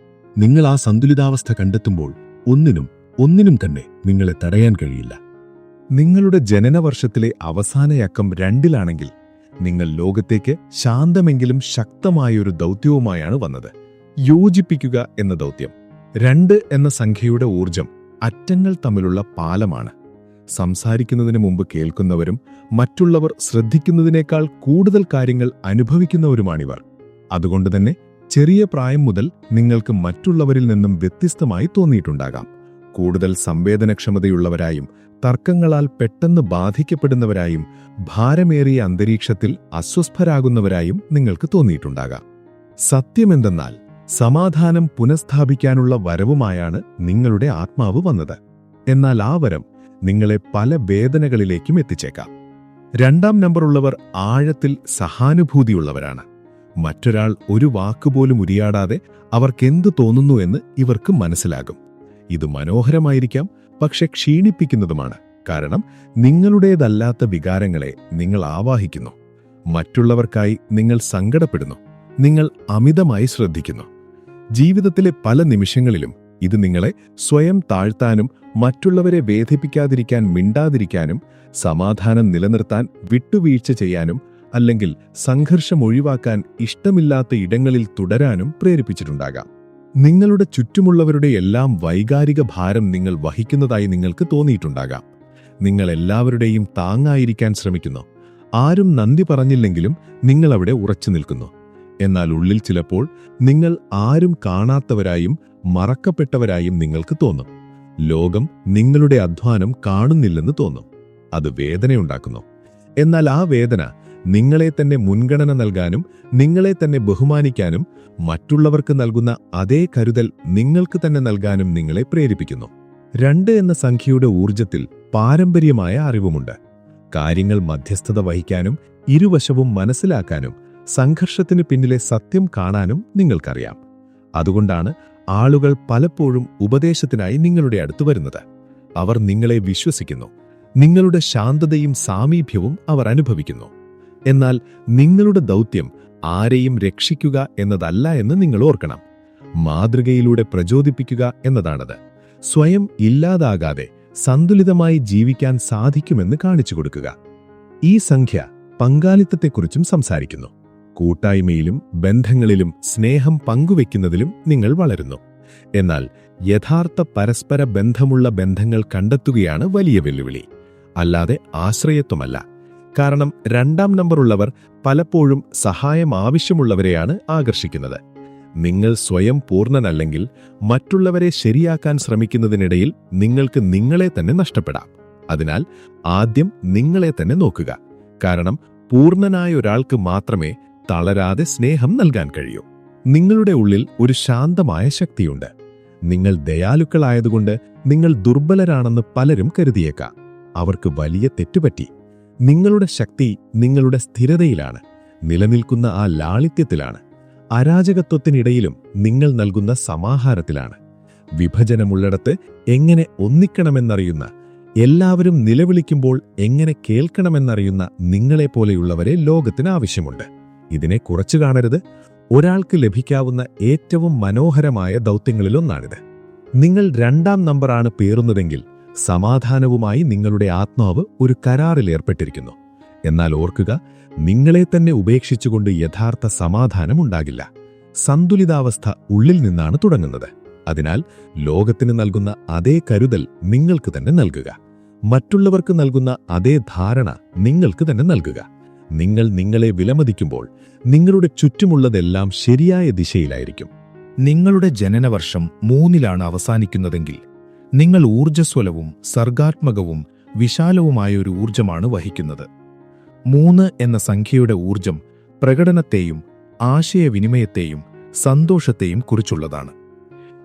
നിങ്ങൾ ആ സന്തുലിതാവസ്ഥ കണ്ടെത്തുമ്പോൾ ഒന്നിനും തന്നെ നിങ്ങളെ തടയാൻ കഴിയില്ല. നിങ്ങളുടെ ജനനവർഷത്തിലെ അവസാനയക്കം 2-ലാണെങ്കിൽ നിങ്ങൾ ലോകത്തേക്ക് ശാന്തമെങ്കിലും ശക്തമായൊരു ദൗത്യവുമായാണ് വന്നത്. യോജിപ്പിക്കുക എന്ന ദൗത്യം. 2 എന്ന സംഖ്യയുടെ ഊർജം അറ്റങ്ങൾ തമ്മിലുള്ള പാലമാണ്. സംസാരിക്കുന്നതിന് മുമ്പ് കേൾക്കുന്നവരും മറ്റുള്ളവർ ശ്രദ്ധിക്കുന്നതിനേക്കാൾ കൂടുതൽ കാര്യങ്ങൾ അനുഭവിക്കുന്നവരുമാണിവർ. അതുകൊണ്ടുതന്നെ ചെറിയ പ്രായം മുതൽ നിങ്ങൾക്ക് മറ്റുള്ളവരിൽ നിന്നും വ്യത്യസ്തമായി തോന്നിയിട്ടുണ്ടാകാം. കൂടുതൽ സംവേദനക്ഷമതയുള്ളവരായും തർക്കങ്ങളാൽ പെട്ടെന്ന് ബാധിക്കപ്പെടുന്നവരായും ഭാരമേറിയ അന്തരീക്ഷത്തിൽ അസ്വസ്ഥരാകുന്നവരായും നിങ്ങൾക്ക് തോന്നിയിട്ടുണ്ടാകാം. സത്യമെന്തെന്നാൽ സമാധാനം പുനഃസ്ഥാപിക്കാനുള്ള വരവുമായാണ് നിങ്ങളുടെ ആത്മാവ് വന്നത്. എന്നാൽ ആ വരം നിങ്ങളെ പല വേദനകളിലേക്കും എത്തിച്ചേക്കാം. 2-ാം നമ്പറുള്ളവർ ആഴത്തിൽ സഹാനുഭൂതിയുള്ളവരാണ്. മറ്റൊരാൾ ഒരു വാക്കുപോലും ഉരിയാടാതെ അവർക്കെന്തു തോന്നുന്നു എന്ന് ഇവർക്ക് മനസ്സിലാകും. ഇത് മനോഹരമായിരിക്കാം, പക്ഷെ ക്ഷീണിപ്പിക്കുന്നതുമാണ്. കാരണം നിങ്ങളുടേതല്ലാത്ത വികാരങ്ങളെ നിങ്ങൾ ആവാഹിക്കുന്നു. മറ്റുള്ളവർക്കായി നിങ്ങൾ സങ്കടപ്പെടുന്നു. നിങ്ങൾ അമിതമായി ശ്രദ്ധിക്കുന്നു. ജീവിതത്തിലെ പല നിമിഷങ്ങളിലും ഇത് നിങ്ങളെ സ്വയം താഴ്ത്താനും മറ്റുള്ളവരെ വേദനിപ്പിക്കാതിരിക്കാൻ മിണ്ടാതിരിക്കാനും സമാധാനം നിലനിർത്താൻ വിട്ടുവീഴ്ച ചെയ്യാനും അല്ലെങ്കിൽ സംഘർഷം ഒഴിവാക്കാൻ ഇഷ്ടമില്ലാത്ത ഇടങ്ങളിൽ തുടരാനും പ്രേരിപ്പിച്ചിട്ടുണ്ടാകാം. നിങ്ങളുടെ ചുറ്റുമുള്ളവരുടെ എല്ലാം വൈകാരിക ഭാരം നിങ്ങൾ വഹിക്കുന്നതായി നിങ്ങൾക്ക് തോന്നിയിട്ടുണ്ടാകാം. നിങ്ങൾ എല്ലാവരുടെയും താങ്ങായിരിക്കാൻ ശ്രമിക്കുന്നു. ആരും നന്ദി പറഞ്ഞില്ലെങ്കിലും നിങ്ങൾ അവിടെ ഉറച്ചു നിൽക്കുന്നു. എന്നാൽ ഉള്ളിൽ ചിലപ്പോൾ നിങ്ങൾ ആരും കാണാത്തവരായും മറക്കപ്പെട്ടവരായും നിങ്ങൾക്ക് തോന്നും. ലോകം നിങ്ങളുടെ അധ്വാനം കാണുന്നില്ലെന്ന് തോന്നും. അത് വേദനയുണ്ടാക്കുന്നു. എന്നാൽ ആ വേദന നിങ്ങളെ തന്നെ മുൻഗണന നൽകാനും നിങ്ങളെ തന്നെ ബഹുമാനിക്കാനും മറ്റുള്ളവർക്ക് നൽകുന്ന അതേ കരുതൽ നിങ്ങൾക്ക് തന്നെ നൽകാനും നിങ്ങളെ പ്രേരിപ്പിക്കുന്നു. 2 എന്ന സംഖ്യയുടെ ഊർജത്തിൽ പാരമ്പര്യമായ അറിവുമുണ്ട്. കാര്യങ്ങൾ മധ്യസ്ഥത വഹിക്കാനും ഇരുവശവും മനസ്സിലാക്കാനും സംഘർഷത്തിന് പിന്നിലെ സത്യം കാണാനും നിങ്ങൾക്കറിയാം. അതുകൊണ്ടാണ് ആളുകൾ പലപ്പോഴും ഉപദേശത്തിനായി നിങ്ങളുടെ അടുത്ത് വരുന്നത്. അവർ നിങ്ങളെ വിശ്വസിക്കുന്നു. നിങ്ങളുടെ ശാന്തതയും സാമീപ്യവും അവർ അനുഭവിക്കുന്നു. എന്നാൽ നിങ്ങളുടെ ദൗത്യം ആരെയും രക്ഷിക്കുക എന്നതല്ല എന്ന് നിങ്ങൾ ഓർക്കണം. മാതൃകയിലൂടെ പ്രചോദിപ്പിക്കുക എന്നതാണത്. സ്വയം ഇല്ലാതാകാതെ സന്തുലിതമായി ജീവിക്കാൻ സാധിക്കുമെന്ന് കാണിച്ചു കൊടുക്കുക. ഈ സംഖ്യ പങ്കാളിത്തത്തെക്കുറിച്ചും സംസാരിക്കുന്നു. കൂട്ടായ്മയിലും ബന്ധങ്ങളിലും സ്നേഹം പങ്കുവെക്കുന്നതിലും നിങ്ങൾ വളരുന്നു. എന്നാൽ യഥാർത്ഥ പരസ്പര ബന്ധമുള്ള ബന്ധങ്ങൾ കണ്ടെത്തുകയാണ് വലിയ വെല്ലുവിളി, അല്ലാതെ ആശ്രയത്വമല്ല. കാരണം 2ാം നമ്പറുള്ളവർ പലപ്പോഴും സഹായം ആവശ്യമുള്ളവരെയാണ് ആകർഷിക്കുന്നത്. നിങ്ങൾ സ്വയം പൂർണ്ണനല്ലെങ്കിൽ മറ്റുള്ളവരെ ശരിയാക്കാൻ ശ്രമിക്കുന്നതിനിടയിൽ നിങ്ങൾക്ക് നിങ്ങളെ തന്നെ നഷ്ടപ്പെടാം. അതിനാൽ ആദ്യം നിങ്ങളെ തന്നെ നോക്കുക. കാരണം പൂർണ്ണനായ ഒരാൾക്ക് മാത്രമേ തളരാതെ സ്നേഹം നൽകാൻ കഴിയൂ. നിങ്ങളുടെ ഉള്ളിൽ ഒരു ശാന്തമായ ശക്തിയുണ്ട്. നിങ്ങൾ ദയാലുക്കളായതുകൊണ്ട് നിങ്ങൾ ദുർബലരാണെന്ന് പലരും കരുതിയേക്കാം. അവർക്ക് വലിയ തെറ്റുപറ്റി. നിങ്ങളുടെ ശക്തി നിങ്ങളുടെ സ്ഥിരതയിലാണ്, നിലനിൽക്കുന്ന ആ ലാളിത്യത്തിലാണ്. അരാജകത്വത്തിനിടയിലും നിങ്ങൾ നൽകുന്ന സമാഹാരത്തിലാണ്. വിഭജനമുള്ളിടത്ത് എങ്ങനെ ഒന്നിക്കണമെന്നറിയുന്ന, എല്ലാവരും നിലവിളിക്കുമ്പോൾ എങ്ങനെ കേൾക്കണമെന്നറിയുന്ന നിങ്ങളെപ്പോലെയുള്ളവരെ ലോകത്തിന് ആവശ്യമുണ്ട്. ഇതിനെ കുറച്ചു കാണരുത്. ഒരാൾക്ക് ലഭിക്കാവുന്ന ഏറ്റവും മനോഹരമായ ദൗത്യങ്ങളിലൊന്നാണിത്. നിങ്ങൾ 2ാം നമ്പറാണ് പേറുന്നതെങ്കിൽ സമാധാനവുമായി നിങ്ങളുടെ ആത്മാവ് ഒരു കരാറിലേർപ്പെട്ടിരിക്കുന്നു. എന്നാൽ ഓർക്കുക, നിങ്ങളെ തന്നെ ഉപേക്ഷിച്ചുകൊണ്ട് യഥാർത്ഥ സമാധാനമുണ്ടാകില്ല. സന്തുലിതാവസ്ഥ ഉള്ളിൽ നിന്നാണ് തുടങ്ങുന്നത്. അതിനാൽ ലോകത്തിന് നൽകുന്ന അതേ കരുതൽ നിങ്ങൾക്ക് തന്നെ നൽകുക. മറ്റുള്ളവർക്ക് നൽകുന്ന അതേ ധാരണ നിങ്ങൾക്ക് തന്നെ നൽകുക. നിങ്ങൾ നിങ്ങളെ വിലമതിക്കുമ്പോൾ നിങ്ങളുടെ ചുറ്റുമുള്ളതെല്ലാം ശരിയായ ദിശയിലായിരിക്കും. നിങ്ങളുടെ ജനനവർഷം 3-ലാണ് അവസാനിക്കുന്നതെങ്കിൽ നിങ്ങൾ ഊർജ്ജസ്വലവും സർഗാത്മകവും വിശാലവുമായ ഒരു ഊർജ്ജമാണ് വഹിക്കുന്നത്. 3 എന്ന സംഖ്യയുടെ ഊർജ്ജം പ്രകടനത്തെയും ആശയവിനിമയത്തെയും സന്തോഷത്തെയും കുറിച്ചുള്ളതാണ്.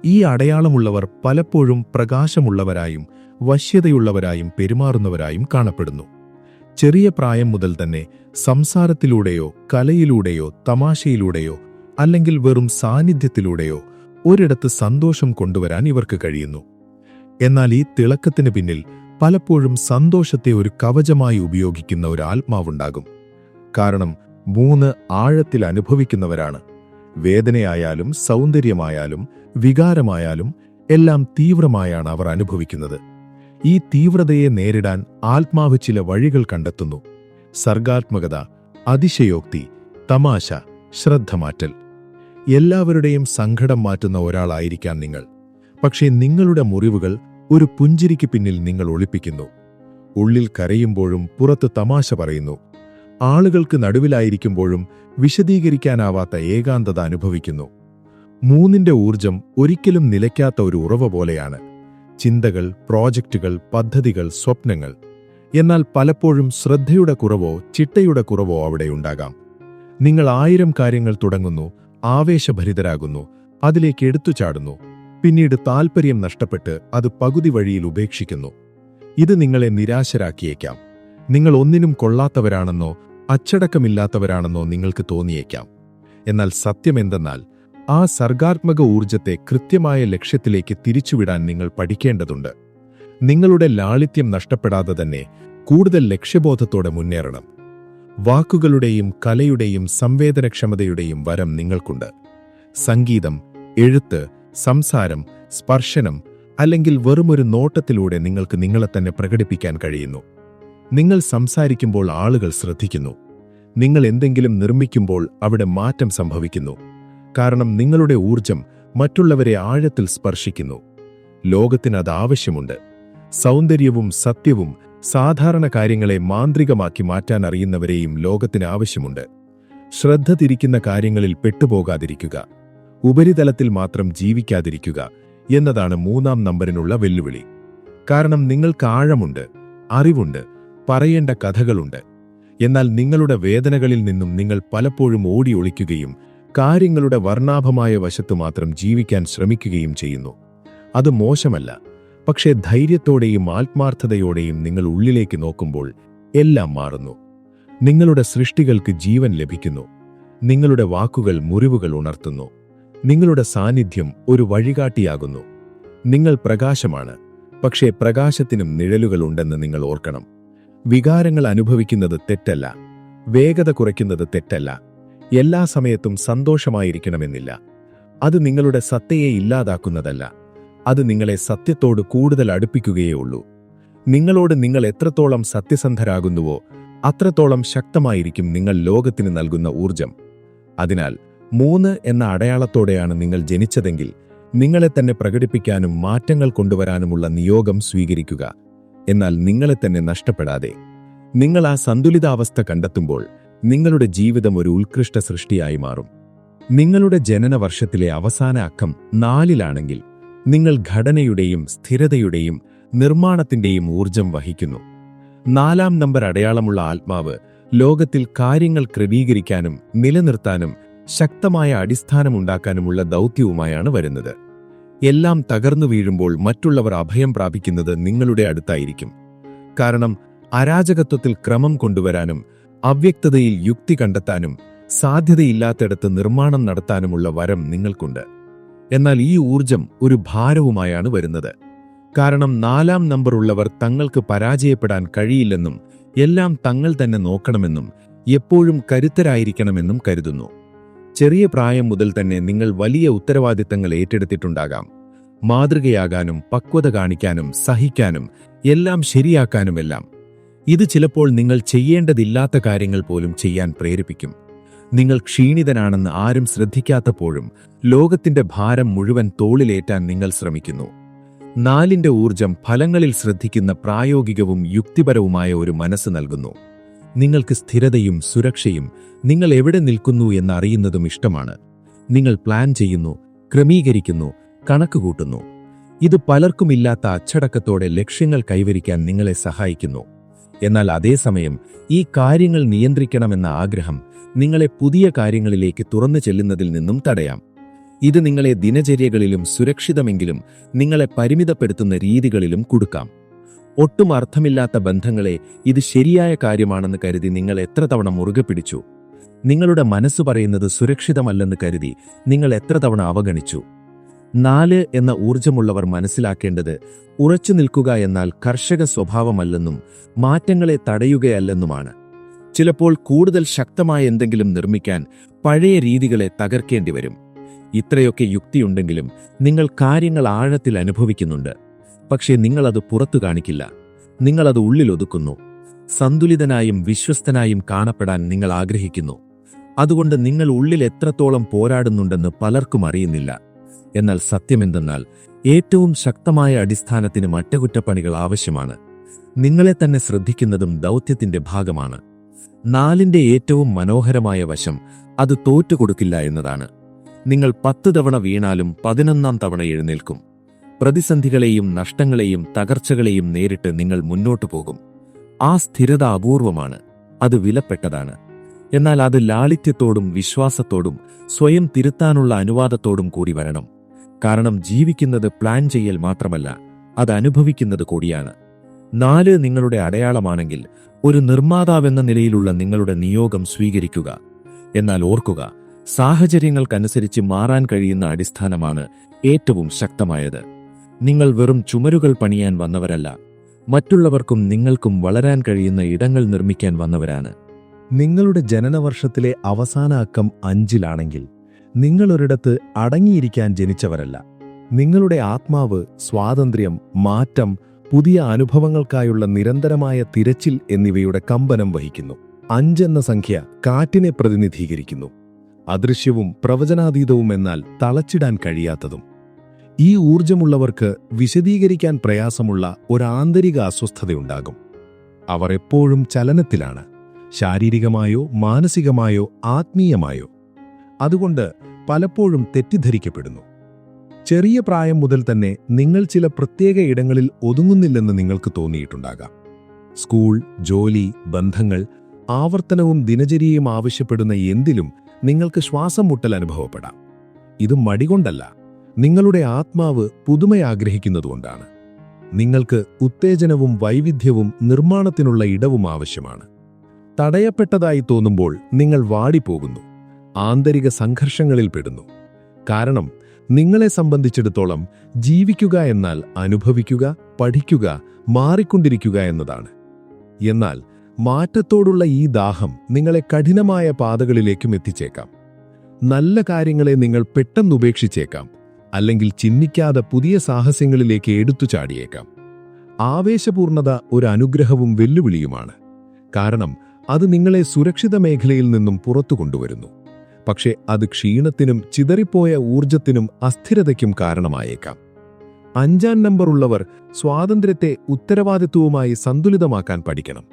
ഈ അടയാളമുള്ളവർ പലപ്പോഴും പ്രകാശമുള്ളവരായും വശ്യതയുള്ളവരായും പെരുമാറുന്നവരായും കാണപ്പെടുന്നു. ചെറിയ പ്രായം മുതൽ തന്നെ സംസാരത്തിലൂടെയോ കലയിലൂടെയോ തമാശയിലൂടെയോ അല്ലെങ്കിൽ വെറും സാന്നിധ്യത്തിലൂടെയോ ഒരിടത്ത് സന്തോഷം കൊണ്ടുവരാൻ ഇവർക്ക് കഴിയുന്നു. എന്നാൽ ഈ തിളക്കത്തിന് പിന്നിൽ പലപ്പോഴും സന്തോഷത്തെ ഒരു കവചമായി ഉപയോഗിക്കുന്ന ഒരു ആത്മാവുണ്ടാകും. കാരണം 3 ആഴത്തിൽ അനുഭവിക്കുന്നവരാണ്. വേദനയായാലും സൗന്ദര്യമായാലും വികാരമായാലും എല്ലാം തീവ്രമായാണ് അവർ അനുഭവിക്കുന്നത്. ഈ തീവ്രതയെ നേരിടാൻ ആത്മാവ് ചില വഴികൾ കണ്ടെത്തുന്നു. സർഗാത്മകത, അതിശയോക്തി, തമാശ, ശ്രദ്ധമാറ്റൽ. എല്ലാവരുടെയും സങ്കടം മാറ്റുന്ന ഒരാളായിരിക്കാം നിങ്ങൾ. പക്ഷേ നിങ്ങളുടെ മുറിവുകൾ ഒരു പുഞ്ചിരിക്ക് പിന്നിൽ നിങ്ങൾ ഒളിപ്പിക്കുന്നു. ഉള്ളിൽ കരയുമ്പോഴും പുറത്ത് തമാശ പറയുന്നു. ആളുകൾക്ക് നടുവിലായിരിക്കുമ്പോഴും വിശദീകരിക്കാനാവാത്ത ഏകാന്തത അനുഭവിക്കുന്നു. 3ന്റെ ഊർജം ഒരിക്കലും നിലയ്ക്കാത്ത ഒരു ഉറവ പോലെയാണ്. ചിന്തകൾ, പ്രോജക്റ്റുകൾ, പദ്ധതികൾ, സ്വപ്നങ്ങൾ. എന്നാൽ പലപ്പോഴും ശ്രദ്ധയുടെ കുറവോ ചിട്ടയുടെ കുറവോ അവിടെയുണ്ടാകാം. നിങ്ങൾ 1000 കാര്യങ്ങൾ തുടങ്ങുന്നു, ആവേശഭരിതരാകുന്നു, അതിലേക്ക് എടുത്തുചാടുന്നു. പിന്നീട് താൽപ്പര്യം നഷ്ടപ്പെട്ട് അത് പകുതി വഴിയിൽ ഉപേക്ഷിക്കുന്നു. ഇത് നിങ്ങളെ നിരാശരാക്കിയേക്കാം. നിങ്ങൾ ഒന്നിനും കൊള്ളാത്തവരാണെന്നോ അച്ചടക്കമില്ലാത്തവരാണെന്നോ നിങ്ങൾക്ക് തോന്നിയേക്കാം. എന്നാൽ സത്യമെന്തെന്നാൽ ആ സർഗാത്മക ഊർജത്തെ കൃത്യമായ ലക്ഷ്യത്തിലേക്ക് തിരിച്ചുവിടാൻ നിങ്ങൾ പഠിക്കേണ്ടതുണ്ട്. നിങ്ങളുടെ ലാളിത്യം നഷ്ടപ്പെടാതെ തന്നെ കൂടുതൽ ലക്ഷ്യബോധത്തോടെ മുന്നേറണം. വാക്കുകളുടെയും കലയുടെയും സംവേദനക്ഷമതയുടെയും വരം നിങ്ങൾക്കുണ്ട്. സംഗീതം, എഴുത്ത്, സംസാരം, സ്പർശനം അല്ലെങ്കിൽ വെറുമൊരു നോട്ടത്തിലൂടെ നിങ്ങൾക്ക് നിങ്ങളെ തന്നെ പ്രകടിപ്പിക്കാൻ കഴിയുന്നു. നിങ്ങൾ സംസാരിക്കുമ്പോൾ ആളുകൾ ശ്രദ്ധിക്കുന്നു. നിങ്ങൾ എന്തെങ്കിലും നിർമ്മിക്കുമ്പോൾ അവിടെ മാറ്റം സംഭവിക്കുന്നു. കാരണം നിങ്ങളുടെ ഊർജം മറ്റുള്ളവരെ ആഴത്തിൽ സ്പർശിക്കുന്നു. ലോകത്തിന് അത് ആവശ്യമുണ്ട്. സൗന്ദര്യവും സത്യവും സാധാരണ കാര്യങ്ങളെ മാന്ത്രികമാക്കി മാറ്റാൻ അറിയുന്നവരെയും ലോകത്തിന് ആവശ്യമുണ്ട്. ശ്രദ്ധ തിരിക്കുന്ന കാര്യങ്ങളിൽ പെട്ടുപോകാതിരിക്കുക, ഉപരിതലത്തിൽ മാത്രം ജീവിക്കാതിരിക്കുക എന്നതാണ് 3ാം നമ്പറിനുള്ള വെല്ലുവിളി. കാരണം നിങ്ങൾക്ക് ആഴമുണ്ട്, അറിവുണ്ട്, പറയേണ്ട കഥകളുണ്ട്. എന്നാൽ നിങ്ങളുടെ വേദനകളിൽ നിന്നും നിങ്ങൾ പലപ്പോഴും ഓടി ഒളിക്കുകയും കാര്യങ്ങളുടെ വർണ്ണാഭമായ വശത്തു മാത്രം ജീവിക്കാൻ ശ്രമിക്കുകയും ചെയ്യുന്നു. അത് മോശമല്ല. പക്ഷേ ധൈര്യത്തോടെയും ആത്മാർത്ഥതയോടെയും നിങ്ങൾ ഉള്ളിലേക്ക് നോക്കുമ്പോൾ എല്ലാം മാറുന്നു. നിങ്ങളുടെ സൃഷ്ടികൾക്ക് ജീവൻ ലഭിക്കുന്നു. നിങ്ങളുടെ വാക്കുകൾ മുറിവുകൾ ഉണർത്തുന്നു. നിങ്ങളുടെ സാന്നിധ്യം ഒരു വഴികാട്ടിയാകുന്നു. നിങ്ങൾ പ്രകാശമാണ്. പക്ഷേ പ്രകാശത്തിനും നിഴലുകൾ ഉണ്ടെന്ന് നിങ്ങൾ ഓർക്കണം. വികാരങ്ങൾ അനുഭവിക്കുന്നത് തെറ്റല്ല. വേഗത കുറയ്ക്കുന്നത് തെറ്റല്ല. എല്ലാ സമയത്തും സന്തോഷമായിരിക്കണമെന്നില്ല. അത് നിങ്ങളുടെ സത്തയെ ഇല്ലാതാക്കുന്നതല്ല. അത് നിങ്ങളെ സത്യത്തോട് കൂടുതൽ അടുപ്പിക്കുകയേ ഉള്ളൂ. നിങ്ങളോട് നിങ്ങൾ എത്രത്തോളം സത്യസന്ധരാകുന്നുവോ അത്രത്തോളം ശക്തമായിരിക്കും നിങ്ങൾ ലോകത്തിന് നൽകുന്ന ഊർജം. അതിനാൽ 3 എന്ന അടയാളത്തോടെയാണ് നിങ്ങൾ ജനിച്ചതെങ്കിൽ നിങ്ങളെ തന്നെ പ്രകടിപ്പിക്കാനും മാറ്റങ്ങൾ കൊണ്ടുവരാനുമുള്ള നിയോഗം സ്വീകരിക്കുക. എന്നാൽ നിങ്ങളെ തന്നെ നഷ്ടപ്പെടാതെ. നിങ്ങൾ ആ സന്തുലിതാവസ്ഥ കണ്ടെത്തുമ്പോൾ നിങ്ങളുടെ ജീവിതം ഒരു ഉത്കൃഷ്ട സൃഷ്ടിയായി മാറും. നിങ്ങളുടെ ജനനവർഷത്തിലെ അവസാന അക്കം 4-ലാണെങ്കിൽ നിങ്ങൾ ഘടനയുടെയും സ്ഥിരതയുടെയും നിർമ്മാണത്തിന്റെയും ഊർജം വഹിക്കുന്നു. 4-ാം നമ്പർ അടയാളമുള്ള ആത്മാവ് ലോകത്തിൽ കാര്യങ്ങൾ ക്രമീകരിക്കാനും നിലനിർത്താനും ശക്തമായ അടിസ്ഥാനമുണ്ടാക്കാനുമുള്ള ദൗത്യവുമായാണ് വരുന്നത്. എല്ലാം തകർന്നു വീഴുമ്പോൾ മറ്റുള്ളവർ അഭയം പ്രാപിക്കുന്നത് നിങ്ങളുടെ അടുത്തായിരിക്കും. കാരണം അരാജകത്വത്തിൽ ക്രമം കൊണ്ടുവരാനും അവ്യക്തതയിൽ യുക്തി കണ്ടെത്താനും സാധ്യതയില്ലാത്തിടത്ത് നിർമ്മാണം നടത്താനുമുള്ള വരം നിങ്ങൾക്കുണ്ട്. എന്നാൽ ഈ ഊർജം ഒരു ഭാരവുമായാണ് വരുന്നത്. കാരണം 4-ാം നമ്പർ ഉള്ളവർ തങ്ങൾക്ക് പരാജയപ്പെടാൻ കഴിയില്ലെന്നും എല്ലാം തങ്ങൾ തന്നെ നോക്കണമെന്നും എപ്പോഴും കരുത്തരായിരിക്കണമെന്നും കരുതുന്നു. ചെറിയ പ്രായം മുതൽ തന്നെ നിങ്ങൾ വലിയ ഉത്തരവാദിത്തങ്ങൾ ഏറ്റെടുത്തിട്ടുണ്ടാകാം. മാതൃകയാകാനും പക്വത കാണിക്കാനും സഹിക്കാനും എല്ലാം ശരിയാക്കാനുമെല്ലാം. ഇത് ചിലപ്പോൾ നിങ്ങൾ ചെയ്യേണ്ടതില്ലാത്ത കാര്യങ്ങൾ പോലും ചെയ്യാൻ പ്രേരിപ്പിക്കും. നിങ്ങൾ ക്ഷീണിതനാണെന്ന് ആരും ശ്രദ്ധിക്കാത്തപ്പോഴും ലോകത്തിന്റെ ഭാരം മുഴുവൻ തോളിലേറ്റാൻ നിങ്ങൾ ശ്രമിക്കുന്നു. 4-ന്റെ ഊർജം ഫലങ്ങളിൽ ശ്രദ്ധിക്കുന്ന പ്രായോഗികവും യുക്തിപരവുമായ ഒരു മനസ്സ് നൽകുന്നു. നിങ്ങൾക്ക് സ്ഥിരതയും സുരക്ഷയും നിങ്ങൾ എവിടെ നിൽക്കുന്നു എന്നറിയുന്നതും ഇഷ്ടമാണ്. നിങ്ങൾ പ്ലാൻ ചെയ്യുന്നു, ക്രമീകരിക്കുന്നു, കണക്കുകൂട്ടുന്നു. ഇത് പലർക്കുമില്ലാത്ത അച്ചടക്കത്തോടെ ലക്ഷ്യങ്ങൾ കൈവരിക്കാൻ നിങ്ങളെ സഹായിക്കുന്നു. എന്നാൽ അതേസമയം ഈ കാര്യങ്ങൾ നിയന്ത്രിക്കണമെന്ന ആഗ്രഹം നിങ്ങളെ പുതിയ കാര്യങ്ങളിലേക്ക് തുറന്നു ചെല്ലുന്നതിൽ നിന്നും തടയാം. ഇത് നിങ്ങളെ ദിനചര്യകളിലും സുരക്ഷിതമെങ്കിലും നിങ്ങളെ പരിമിതപ്പെടുത്തുന്ന രീതികളിലും കുടുക്കാം. ഒട്ടും അർത്ഥമില്ലാത്ത ബന്ധങ്ങളെ ഇത് ശരിയായ കാര്യമാണെന്ന് കരുതി നിങ്ങൾ എത്ര തവണ മുറുകെ പിടിച്ചു? നിങ്ങളുടെ മനസ്സ് പറയുന്നത് സുരക്ഷിതമല്ലെന്ന് കരുതി നിങ്ങൾ എത്ര തവണ അവഗണിച്ചു? 4 എന്ന ഊർജമുള്ളവർ മനസ്സിലാക്കേണ്ടത് ഉറച്ചു നിൽക്കുക എന്നാൽ കർഷക സ്വഭാവമല്ലെന്നും മാറ്റങ്ങളെ തടയുകയല്ലെന്നുമാണ്. ചിലപ്പോൾ കൂടുതൽ ശക്തമായ എന്തെങ്കിലും നിർമ്മിക്കാൻ പഴയ രീതികളെ തകർക്കേണ്ടി വരും. ഇത്രയൊക്കെ യുക്തിയുണ്ടെങ്കിലും നിങ്ങൾ കാര്യങ്ങൾ ആഴത്തിൽ അനുഭവിക്കുന്നുണ്ട്. പക്ഷേ നിങ്ങളത് പുറത്തു കാണിക്കില്ല. നിങ്ങളത് ഉള്ളിലൊതുക്കുന്നു. സന്തുലിതനായും വിശ്വസ്തനായും കാണപ്പെടാൻ നിങ്ങൾ ആഗ്രഹിക്കുന്നു. അതുകൊണ്ട് നിങ്ങൾ ഉള്ളിൽ എത്രത്തോളം പോരാടുന്നുണ്ടെന്ന് പലർക്കും അറിയുന്നില്ല. എന്നാൽ സത്യമെന്തെന്നാൽ ഏറ്റവും ശക്തമായ അടിസ്ഥാനത്തിന് അറ്റകുറ്റപ്പണികൾ ആവശ്യമാണ്. നിങ്ങളെ തന്നെ ശ്രദ്ധിക്കുന്നതും ദൗത്യത്തിന്റെ ഭാഗമാണ്. 4-ന്റെ ഏറ്റവും മനോഹരമായ വശം അത് തോറ്റുകൊടുക്കില്ല എന്നതാണ്. നിങ്ങൾ 10 തവണ വീണാലും 11-ാം തവണ എഴുന്നേൽക്കും. പ്രതിസന്ധികളെയും നഷ്ടങ്ങളെയും തകർച്ചകളെയും നേരിട്ട് നിങ്ങൾ മുന്നോട്ടു പോകും. ആ സ്ഥിരത അപൂർവമാണ്. അത് വിലപ്പെട്ടതാണ്. എന്നാൽ അത് ലാളിത്യത്തോടും വിശ്വാസത്തോടും സ്വയം തിരുത്താനുള്ള അനുവാദത്തോടും കൂടി വരണം. കാരണം ജീവിക്കുന്നത് പ്ലാൻ ചെയ്യൽ മാത്രമല്ല, അത് അനുഭവിക്കുന്നത് കൂടിയാണ്. 4 നിങ്ങളുടെ അടയാളമാണെങ്കിൽ ഒരു നിർമ്മാതാവെന്ന നിലയിലുള്ള നിങ്ങളുടെ നിയോഗം സ്വീകരിക്കുക. എന്നാൽ ഓർക്കുക, സാഹചര്യങ്ങൾക്കനുസരിച്ച് മാറാൻ കഴിയുന്ന അടിസ്ഥാനമാണ് ഏറ്റവും ശക്തമായത്. നിങ്ങൾ വെറും ചുമരുകൾ പണിയാൻ വന്നവരല്ല, മറ്റുള്ളവർക്കും നിങ്ങൾക്കും വളരാൻ കഴിയുന്ന ഇടങ്ങൾ നിർമ്മിക്കാൻ വന്നവരാണ്. നിങ്ങളുടെ ജനനവർഷത്തിലെ അവസാന അക്കം 5-ലാണെങ്കിൽ നിങ്ങളൊരിടത്ത് അടങ്ങിയിരിക്കാൻ ജനിച്ചവരല്ല. നിങ്ങളുടെ ആത്മാവ് സ്വാതന്ത്ര്യം, മാറ്റം, പുതിയ അനുഭവങ്ങൾക്കായുള്ള നിരന്തരമായ തിരച്ചിൽ എന്നിവയുടെ കമ്പനം വഹിക്കുന്നു. 5 എന്ന സംഖ്യ കാറ്റിനെ പ്രതിനിധീകരിക്കുന്നു. അദൃശ്യവും പ്രവചനാതീതവും എന്നാൽ തളച്ചിടാൻ കഴിയാത്തതും. ഈ ഊർജമുള്ളവർക്ക് വിശദീകരിക്കാൻ പ്രയാസമുള്ള ഒരു ആന്തരിക അസ്വസ്ഥതയുണ്ടാകും. അവർ എപ്പോഴും ചലനത്തിലാണ്, ശാരീരികമായോ മാനസികമായോ ആത്മീയമായോ. അതുകൊണ്ട് പലപ്പോഴും തെറ്റിദ്ധരിക്കപ്പെടുന്നു. ചെറിയ പ്രായം മുതൽ തന്നെ നിങ്ങൾ ചില പ്രത്യേക ഇടങ്ങളിൽ ഒതുങ്ങുന്നില്ലെന്ന് നിങ്ങൾക്ക് തോന്നിയിട്ടുണ്ടാകാം. സ്കൂൾ, ജോലി, ബന്ധങ്ങൾ, ആവർത്തനവും ദിനചര്യയും ആവശ്യപ്പെടുന്ന എന്തിലും നിങ്ങൾക്ക് ശ്വാസം മുട്ടൽ അനുഭവപ്പെടാം. ഇത് മടികൊണ്ടല്ല, നിങ്ങളുടെ ആത്മാവ് പുതുമയാഗ്രഹിക്കുന്നതുകൊണ്ടാണ്. നിങ്ങൾക്ക് ഉത്തേജനവും വൈവിധ്യവും നിർമ്മാണത്തിനുള്ള ഇടവും ആവശ്യമാണ്. തടയപ്പെട്ടതായി തോന്നുമ്പോൾ നിങ്ങൾ വാടിപ്പോകുന്നു, ആന്തരിക സംഘർഷങ്ങളിൽ പെടുന്നു. കാരണം നിങ്ങളെ സംബന്ധിച്ചിടത്തോളം ജീവിക്കുക എന്നാൽ അനുഭവിക്കുക, പഠിക്കുക, മാറിക്കൊണ്ടിരിക്കുക എന്നതാണ്. എന്നാൽ മാറ്റത്തോടുള്ള ഈ ദാഹം നിങ്ങളെ കഠിനമായ പാതകളിലേക്കും എത്തിച്ചേക്കാം. നല്ല കാര്യങ്ങളെ നിങ്ങൾ പെട്ടെന്ന് ഉപേക്ഷിച്ചേക്കാം, അല്ലെങ്കിൽ ചിന്തിക്കാതെ പുതിയ സാഹസ്യങ്ങളിലേക്ക് എടുത്തു ചാടിയേക്കാം. ആവേശപൂർണത ഒരു അനുഗ്രഹവും വെല്ലുവിളിയുമാണ്. കാരണം അത് നിങ്ങളെ സുരക്ഷിത മേഖലയിൽ നിന്നും പുറത്തു കൊണ്ടുവരുന്നു. പക്ഷേ അത് ക്ഷീണത്തിനും ചിതറിപ്പോയ ഊർജത്തിനും അസ്ഥിരതയ്ക്കും കാരണമായേക്കാം. 5-ാം നമ്പറുള്ളവർ സ്വാതന്ത്ര്യത്തെ ഉത്തരവാദിത്വവുമായി സന്തുലിതമാക്കാൻ പഠിക്കണം.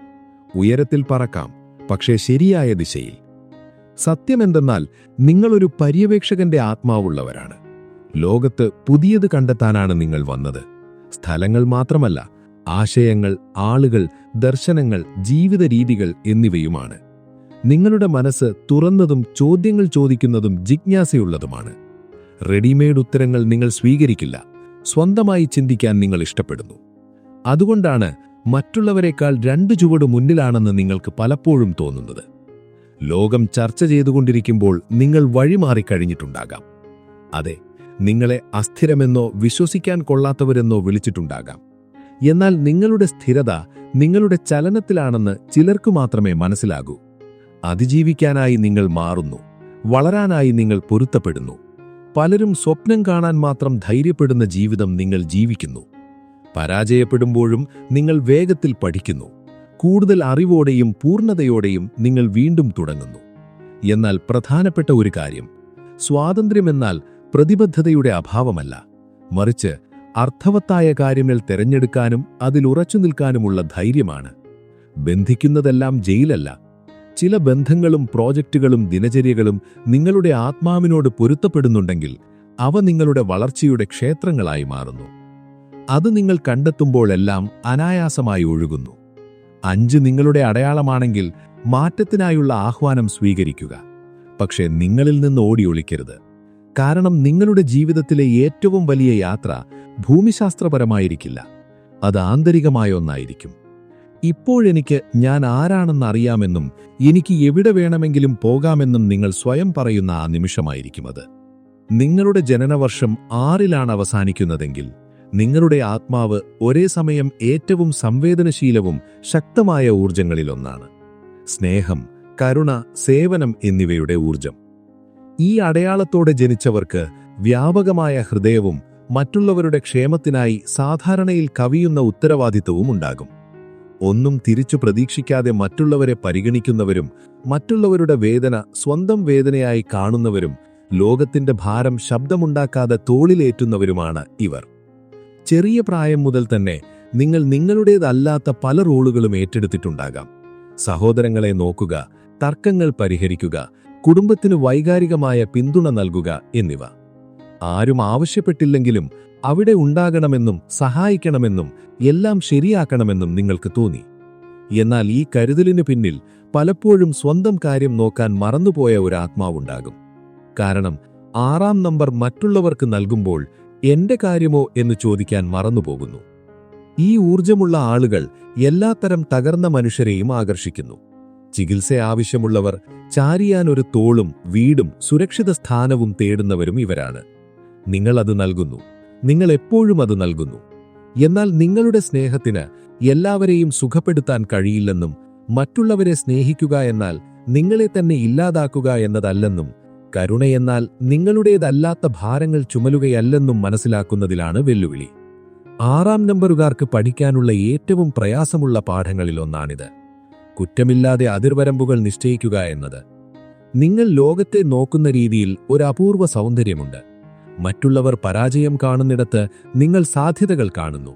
ഉയരത്തിൽ പറക്കാം, പക്ഷേ ശരിയായ ദിശയിൽ. സത്യമെന്തെന്നാൽ നിങ്ങളൊരു പര്യവേക്ഷകന്റെ ആത്മാവുള്ളവരാണ്. ലോകത്ത് പുതിയത് കണ്ടെത്താനാണ് നിങ്ങൾ വന്നത്. സ്ഥലങ്ങൾ മാത്രമല്ല, ആശയങ്ങൾ, ആളുകൾ, ദർശനങ്ങൾ, ജീവിത രീതികൾ എന്നിവയുമാണ്. നിങ്ങളുടെ മനസ്സ് തുറന്നതും ചോദ്യങ്ങൾ ചോദിക്കുന്നതും ജിജ്ഞാസയുള്ളതുമാണ്. റെഡിമെയ്ഡ് ഉത്തരങ്ങൾ നിങ്ങൾ സ്വീകരിക്കില്ല. സ്വന്തമായി ചിന്തിക്കാൻ നിങ്ങൾ ഇഷ്ടപ്പെടുന്നു. അതുകൊണ്ടാണ് മറ്റുള്ളവരെക്കാൾ 2 ചുവട് മുന്നിലാണെന്ന് നിങ്ങൾക്ക് പലപ്പോഴും തോന്നുന്നത്. ലോകം ചർച്ച ചെയ്തുകൊണ്ടിരിക്കുമ്പോൾ നിങ്ങൾ വഴിമാറിക്കഴിഞ്ഞിട്ടുണ്ടാകാം. അതെ, നിങ്ങളെ അസ്ഥിരമെന്നോ വിശ്വസിക്കാൻ കൊള്ളാത്തവരെന്നോ വിളിച്ചിട്ടുണ്ടാകാം. എന്നാൽ നിങ്ങളുടെ സ്ഥിരത നിങ്ങളുടെ ചലനത്തിലാണെന്ന് ചിലർക്കു മാത്രമേ മനസ്സിലാകൂ. അതിജീവിക്കാനായി നിങ്ങൾ മാറുന്നു. വളരാനായി നിങ്ങൾ പൊരുത്തപ്പെടുന്നു. പലരും സ്വപ്നം കാണാൻ മാത്രം ധൈര്യപ്പെടുന്ന ജീവിതം നിങ്ങൾ ജീവിക്കുന്നു. പരാജയപ്പെടുമ്പോഴും നിങ്ങൾ വേഗത്തിൽ പഠിക്കുന്നു. കൂടുതൽ അറിവോടെയും പൂർണ്ണതയോടെയും നിങ്ങൾ വീണ്ടും തുടങ്ങുന്നു. എന്നാൽ പ്രധാനപ്പെട്ട ഒരു കാര്യം, സ്വാതന്ത്ര്യമെന്നാൽ പ്രതിബദ്ധതയുടെ അഭാവമല്ല, മറിച്ച് അർത്ഥവത്തായ കാര്യങ്ങൾ തിരഞ്ഞെടുക്കാനും അതിൽ ഉറച്ചു നിൽക്കാനുമുള്ള ധൈര്യമാണ്. ബന്ധിക്കുന്നതെല്ലാം ജയിലല്ല. ചില ബന്ധങ്ങളും പ്രോജക്റ്റുകളും ദിനചര്യകളും നിങ്ങളുടെ ആത്മാവിനോട് പൊരുത്തപ്പെടുന്നുണ്ടെങ്കിൽ അവ നിങ്ങളുടെ വളർച്ചയുടെ ക്ഷേത്രങ്ങളായി മാറുന്നു. അത് നിങ്ങൾ കണ്ടെത്തുമ്പോഴെല്ലാം അനായാസമായി ഒഴുകുന്നു. 5 നിങ്ങളുടെ അടയാളമാണെങ്കിൽ മാറ്റത്തിനായുള്ള ആഹ്വാനം സ്വീകരിക്കുക. പക്ഷേ നിങ്ങളിൽ നിന്ന് ഓടി ഒളിക്കരുത്. കാരണം നിങ്ങളുടെ ജീവിതത്തിലെ ഏറ്റവും വലിയ യാത്ര ഭൂമിശാസ്ത്രപരമായിരിക്കില്ല, അത് ആന്തരികമായ ഒന്നായിരിക്കും. ഇപ്പോഴെനിക്ക് ഞാൻ ആരാണെന്നറിയാമെന്നും എനിക്ക് എവിടെ വേണമെങ്കിലും പോകാമെന്നും നിങ്ങൾ സ്വയം പറയുന്ന ആ നിമിഷമായിരിക്കും അത്. നിങ്ങളുടെ ജനനവർഷം 6-ലാണ് അവസാനിക്കുന്നതെങ്കിൽ നിങ്ങളുടെ ആത്മാവ് ഒരേ സമയം ഏറ്റവും സംവേദനശീലവും ശക്തമായ ഊർജങ്ങളിലൊന്നാണ്. സ്നേഹം, കരുണ, സേവനം എന്നിവയുടെ ഊർജം. ഈ അടയാളത്തോടെ ജനിച്ചവർക്ക് വ്യാപകമായ ഹൃദയവും മറ്റുള്ളവരുടെ ക്ഷേമത്തിനായി സാധാരണയിൽ കവിയുന്ന ഉത്തരവാദിത്വവും ഉണ്ടാകും. ഒന്നും തിരിച്ചു പ്രതീക്ഷിക്കാതെ മറ്റുള്ളവരെ പരിഗണിക്കുന്നവരും മറ്റുള്ളവരുടെ വേദന സ്വന്തം വേദനയായി കാണുന്നവരും ലോകത്തിന്റെ ഭാരം ശബ്ദമുണ്ടാക്കാതെ തോളിലേറ്റുന്നവരുമാണ് ഇവർ. ചെറിയ പ്രായം മുതൽ തന്നെ നിങ്ങൾ നിങ്ങളുടേതല്ലാത്ത പല റോളുകളും ഏറ്റെടുത്തിട്ടുണ്ടാകാം. സഹോദരങ്ങളെ നോക്കുക, തർക്കങ്ങൾ പരിഹരിക്കുക, കുടുംബത്തിന് വൈകാരികമായ പിന്തുണ നൽകുക എന്നിവ. ആരും ആവശ്യപ്പെട്ടില്ലെങ്കിലും അവിടെ ഉണ്ടാകണമെന്നും സഹായിക്കണമെന്നും എല്ലാം ശരിയാക്കണമെന്നും നിങ്ങൾക്ക് തോന്നി. എന്നാൽ ഈ കരുതലിനു പിന്നിൽ പലപ്പോഴും സ്വന്തം കാര്യം നോക്കാൻ മറന്നുപോയ ഒരു ആത്മാവുണ്ടാകും. കാരണം 6-ാം നമ്പർ മറ്റുള്ളവർക്ക് നൽകുമ്പോൾ എന്റെ കാര്യമോ എന്ന് ചോദിക്കാൻ മറന്നുപോകുന്നു. ഈ ഊർജമുള്ള ആളുകൾ എല്ലാത്തരം തകർന്ന മനുഷ്യരെയും ആകർഷിക്കുന്നു. ചികിത്സ ആവശ്യമുള്ളവർ, ചാരിയാൻ ഒരു തോളും വീടും സുരക്ഷിത സ്ഥാനവും തേടുന്നവരും ഇവരാണ്. നിങ്ങൾ അത് നൽകുന്നു. നിങ്ങൾ എപ്പോഴും അത് നൽകുന്നു. എന്നാൽ നിങ്ങളുടെ സ്നേഹത്തിന് എല്ലാവരെയും സുഖപ്പെടുത്താൻ കഴിയില്ലെന്നും മറ്റുള്ളവരെ സ്നേഹിക്കുക എന്നാൽ നിങ്ങളെ തന്നെ ഇല്ലാതാക്കുക എന്നതല്ലെന്നും കരുണയെന്നാൽ നിങ്ങളുടേതല്ലാത്ത ഭാരങ്ങൾ ചുമലുകയല്ലെന്നും മനസ്സിലാക്കുന്നതിലാണ് വെല്ലുവിളി. 6-ാം നമ്പറുകാർക്ക് പഠിക്കാനുള്ള ഏറ്റവും പ്രയാസമുള്ള പാഠങ്ങളിലൊന്നാണിത്. കുറ്റമില്ലാതെ അതിർവരമ്പുകൾ നിശ്ചയിക്കുക എന്നത്. നിങ്ങൾ ലോകത്തെ നോക്കുന്ന രീതിയിൽ ഒരു അപൂർവ സൗന്ദര്യമുണ്ട്. മറ്റുള്ളവർ പരാജയം കാണുന്നിടത്ത് നിങ്ങൾ സാധ്യതകൾ കാണുന്നു.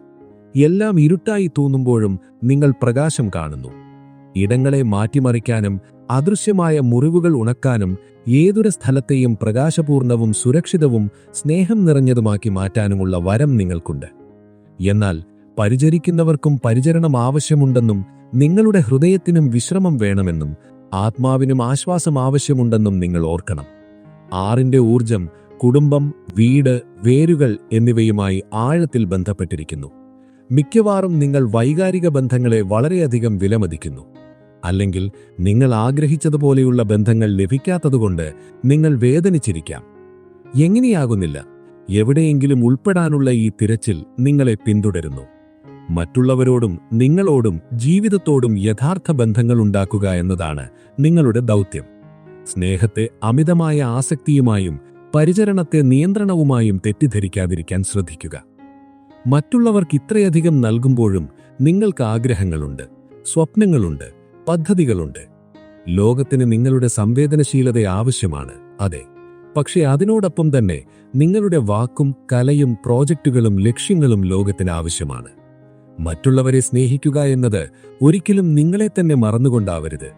എല്ലാം ഇരുട്ടായി തോന്നുമ്പോഴും നിങ്ങൾ പ്രകാശം കാണുന്നു. ഇടങ്ങളെ മാറ്റിമറിക്കാനും അദൃശ്യമായ മുറിവുകൾ ഉണക്കാനും ഏതൊരു സ്ഥലത്തെയും പ്രകാശപൂർണവും സുരക്ഷിതവും സ്നേഹം നിറഞ്ഞതുമാക്കി മാറ്റാനുമുള്ള വരം നിങ്ങൾക്കുണ്ട്. എന്നാൽ പരിചരിക്കുന്നവർക്കും പരിചരണം ആവശ്യമുണ്ടെന്നും നിങ്ങളുടെ ഹൃദയത്തിനും വിശ്രമം വേണമെന്നും ആത്മാവിനും ആശ്വാസം ആവശ്യമുണ്ടെന്നും നിങ്ങൾ ഓർക്കണം. 6-ന്റെ ഊർജം കുടുംബം, വീട്, വേരുകൾ എന്നിവയുമായി ആഴത്തിൽ ബന്ധപ്പെട്ടിരിക്കുന്നു. മിക്കവാറും നിങ്ങൾ വൈകാരിക ബന്ധങ്ങളെ വളരെയധികം വിലമതിക്കുന്നു. അല്ലെങ്കിൽ നിങ്ങൾ ആഗ്രഹിച്ചതുപോലെയുള്ള ബന്ധങ്ങൾ ലഭിക്കാത്തതുകൊണ്ട് നിങ്ങൾ വേദനിച്ചിരിക്കാം. എങ്ങനെയാകുന്നില്ല, എവിടെയെങ്കിലും ഉൾപ്പെടാനുള്ള ഈ തിരച്ചിൽ നിങ്ങളെ പിന്തുടരുന്നു. മറ്റുള്ളവരോടും നിങ്ങളോടും ജീവിതത്തോടും യഥാർത്ഥ ബന്ധങ്ങൾ ഉണ്ടാക്കുക എന്നതാണ് നിങ്ങളുടെ ദൗത്യം. സ്നേഹത്തെ അമിതമായ ആസക്തിയുമായും പരിചരണത്തെ നിയന്ത്രണവുമായും തെറ്റിദ്ധരിക്കാതിരിക്കാൻ ശ്രദ്ധിക്കുക. മറ്റുള്ളവർക്ക് ഇത്രയധികം നൽകുമ്പോഴും നിങ്ങൾക്ക് ആഗ്രഹങ്ങളുണ്ട്, സ്വപ്നങ്ങളുണ്ട്, പദ്ധതികളുണ്ട്. ലോകത്തിന് നിങ്ങളുടെ സംവേദനശീലത ആവശ്യമാണ്, അതെ. പക്ഷേ അതിനോടൊപ്പം തന്നെ നിങ്ങളുടെ വാക്കും കലയും പ്രോജക്റ്റുകളും ലക്ഷ്യങ്ങളും ലോകത്തിന് ആവശ്യമാണ്. മറ്റുള്ളവരെ സ്നേഹിക്കുക എന്നത് ഒരിക്കലും നിങ്ങളെ തന്നെ മറന്നുകൊണ്ടാവരുത്.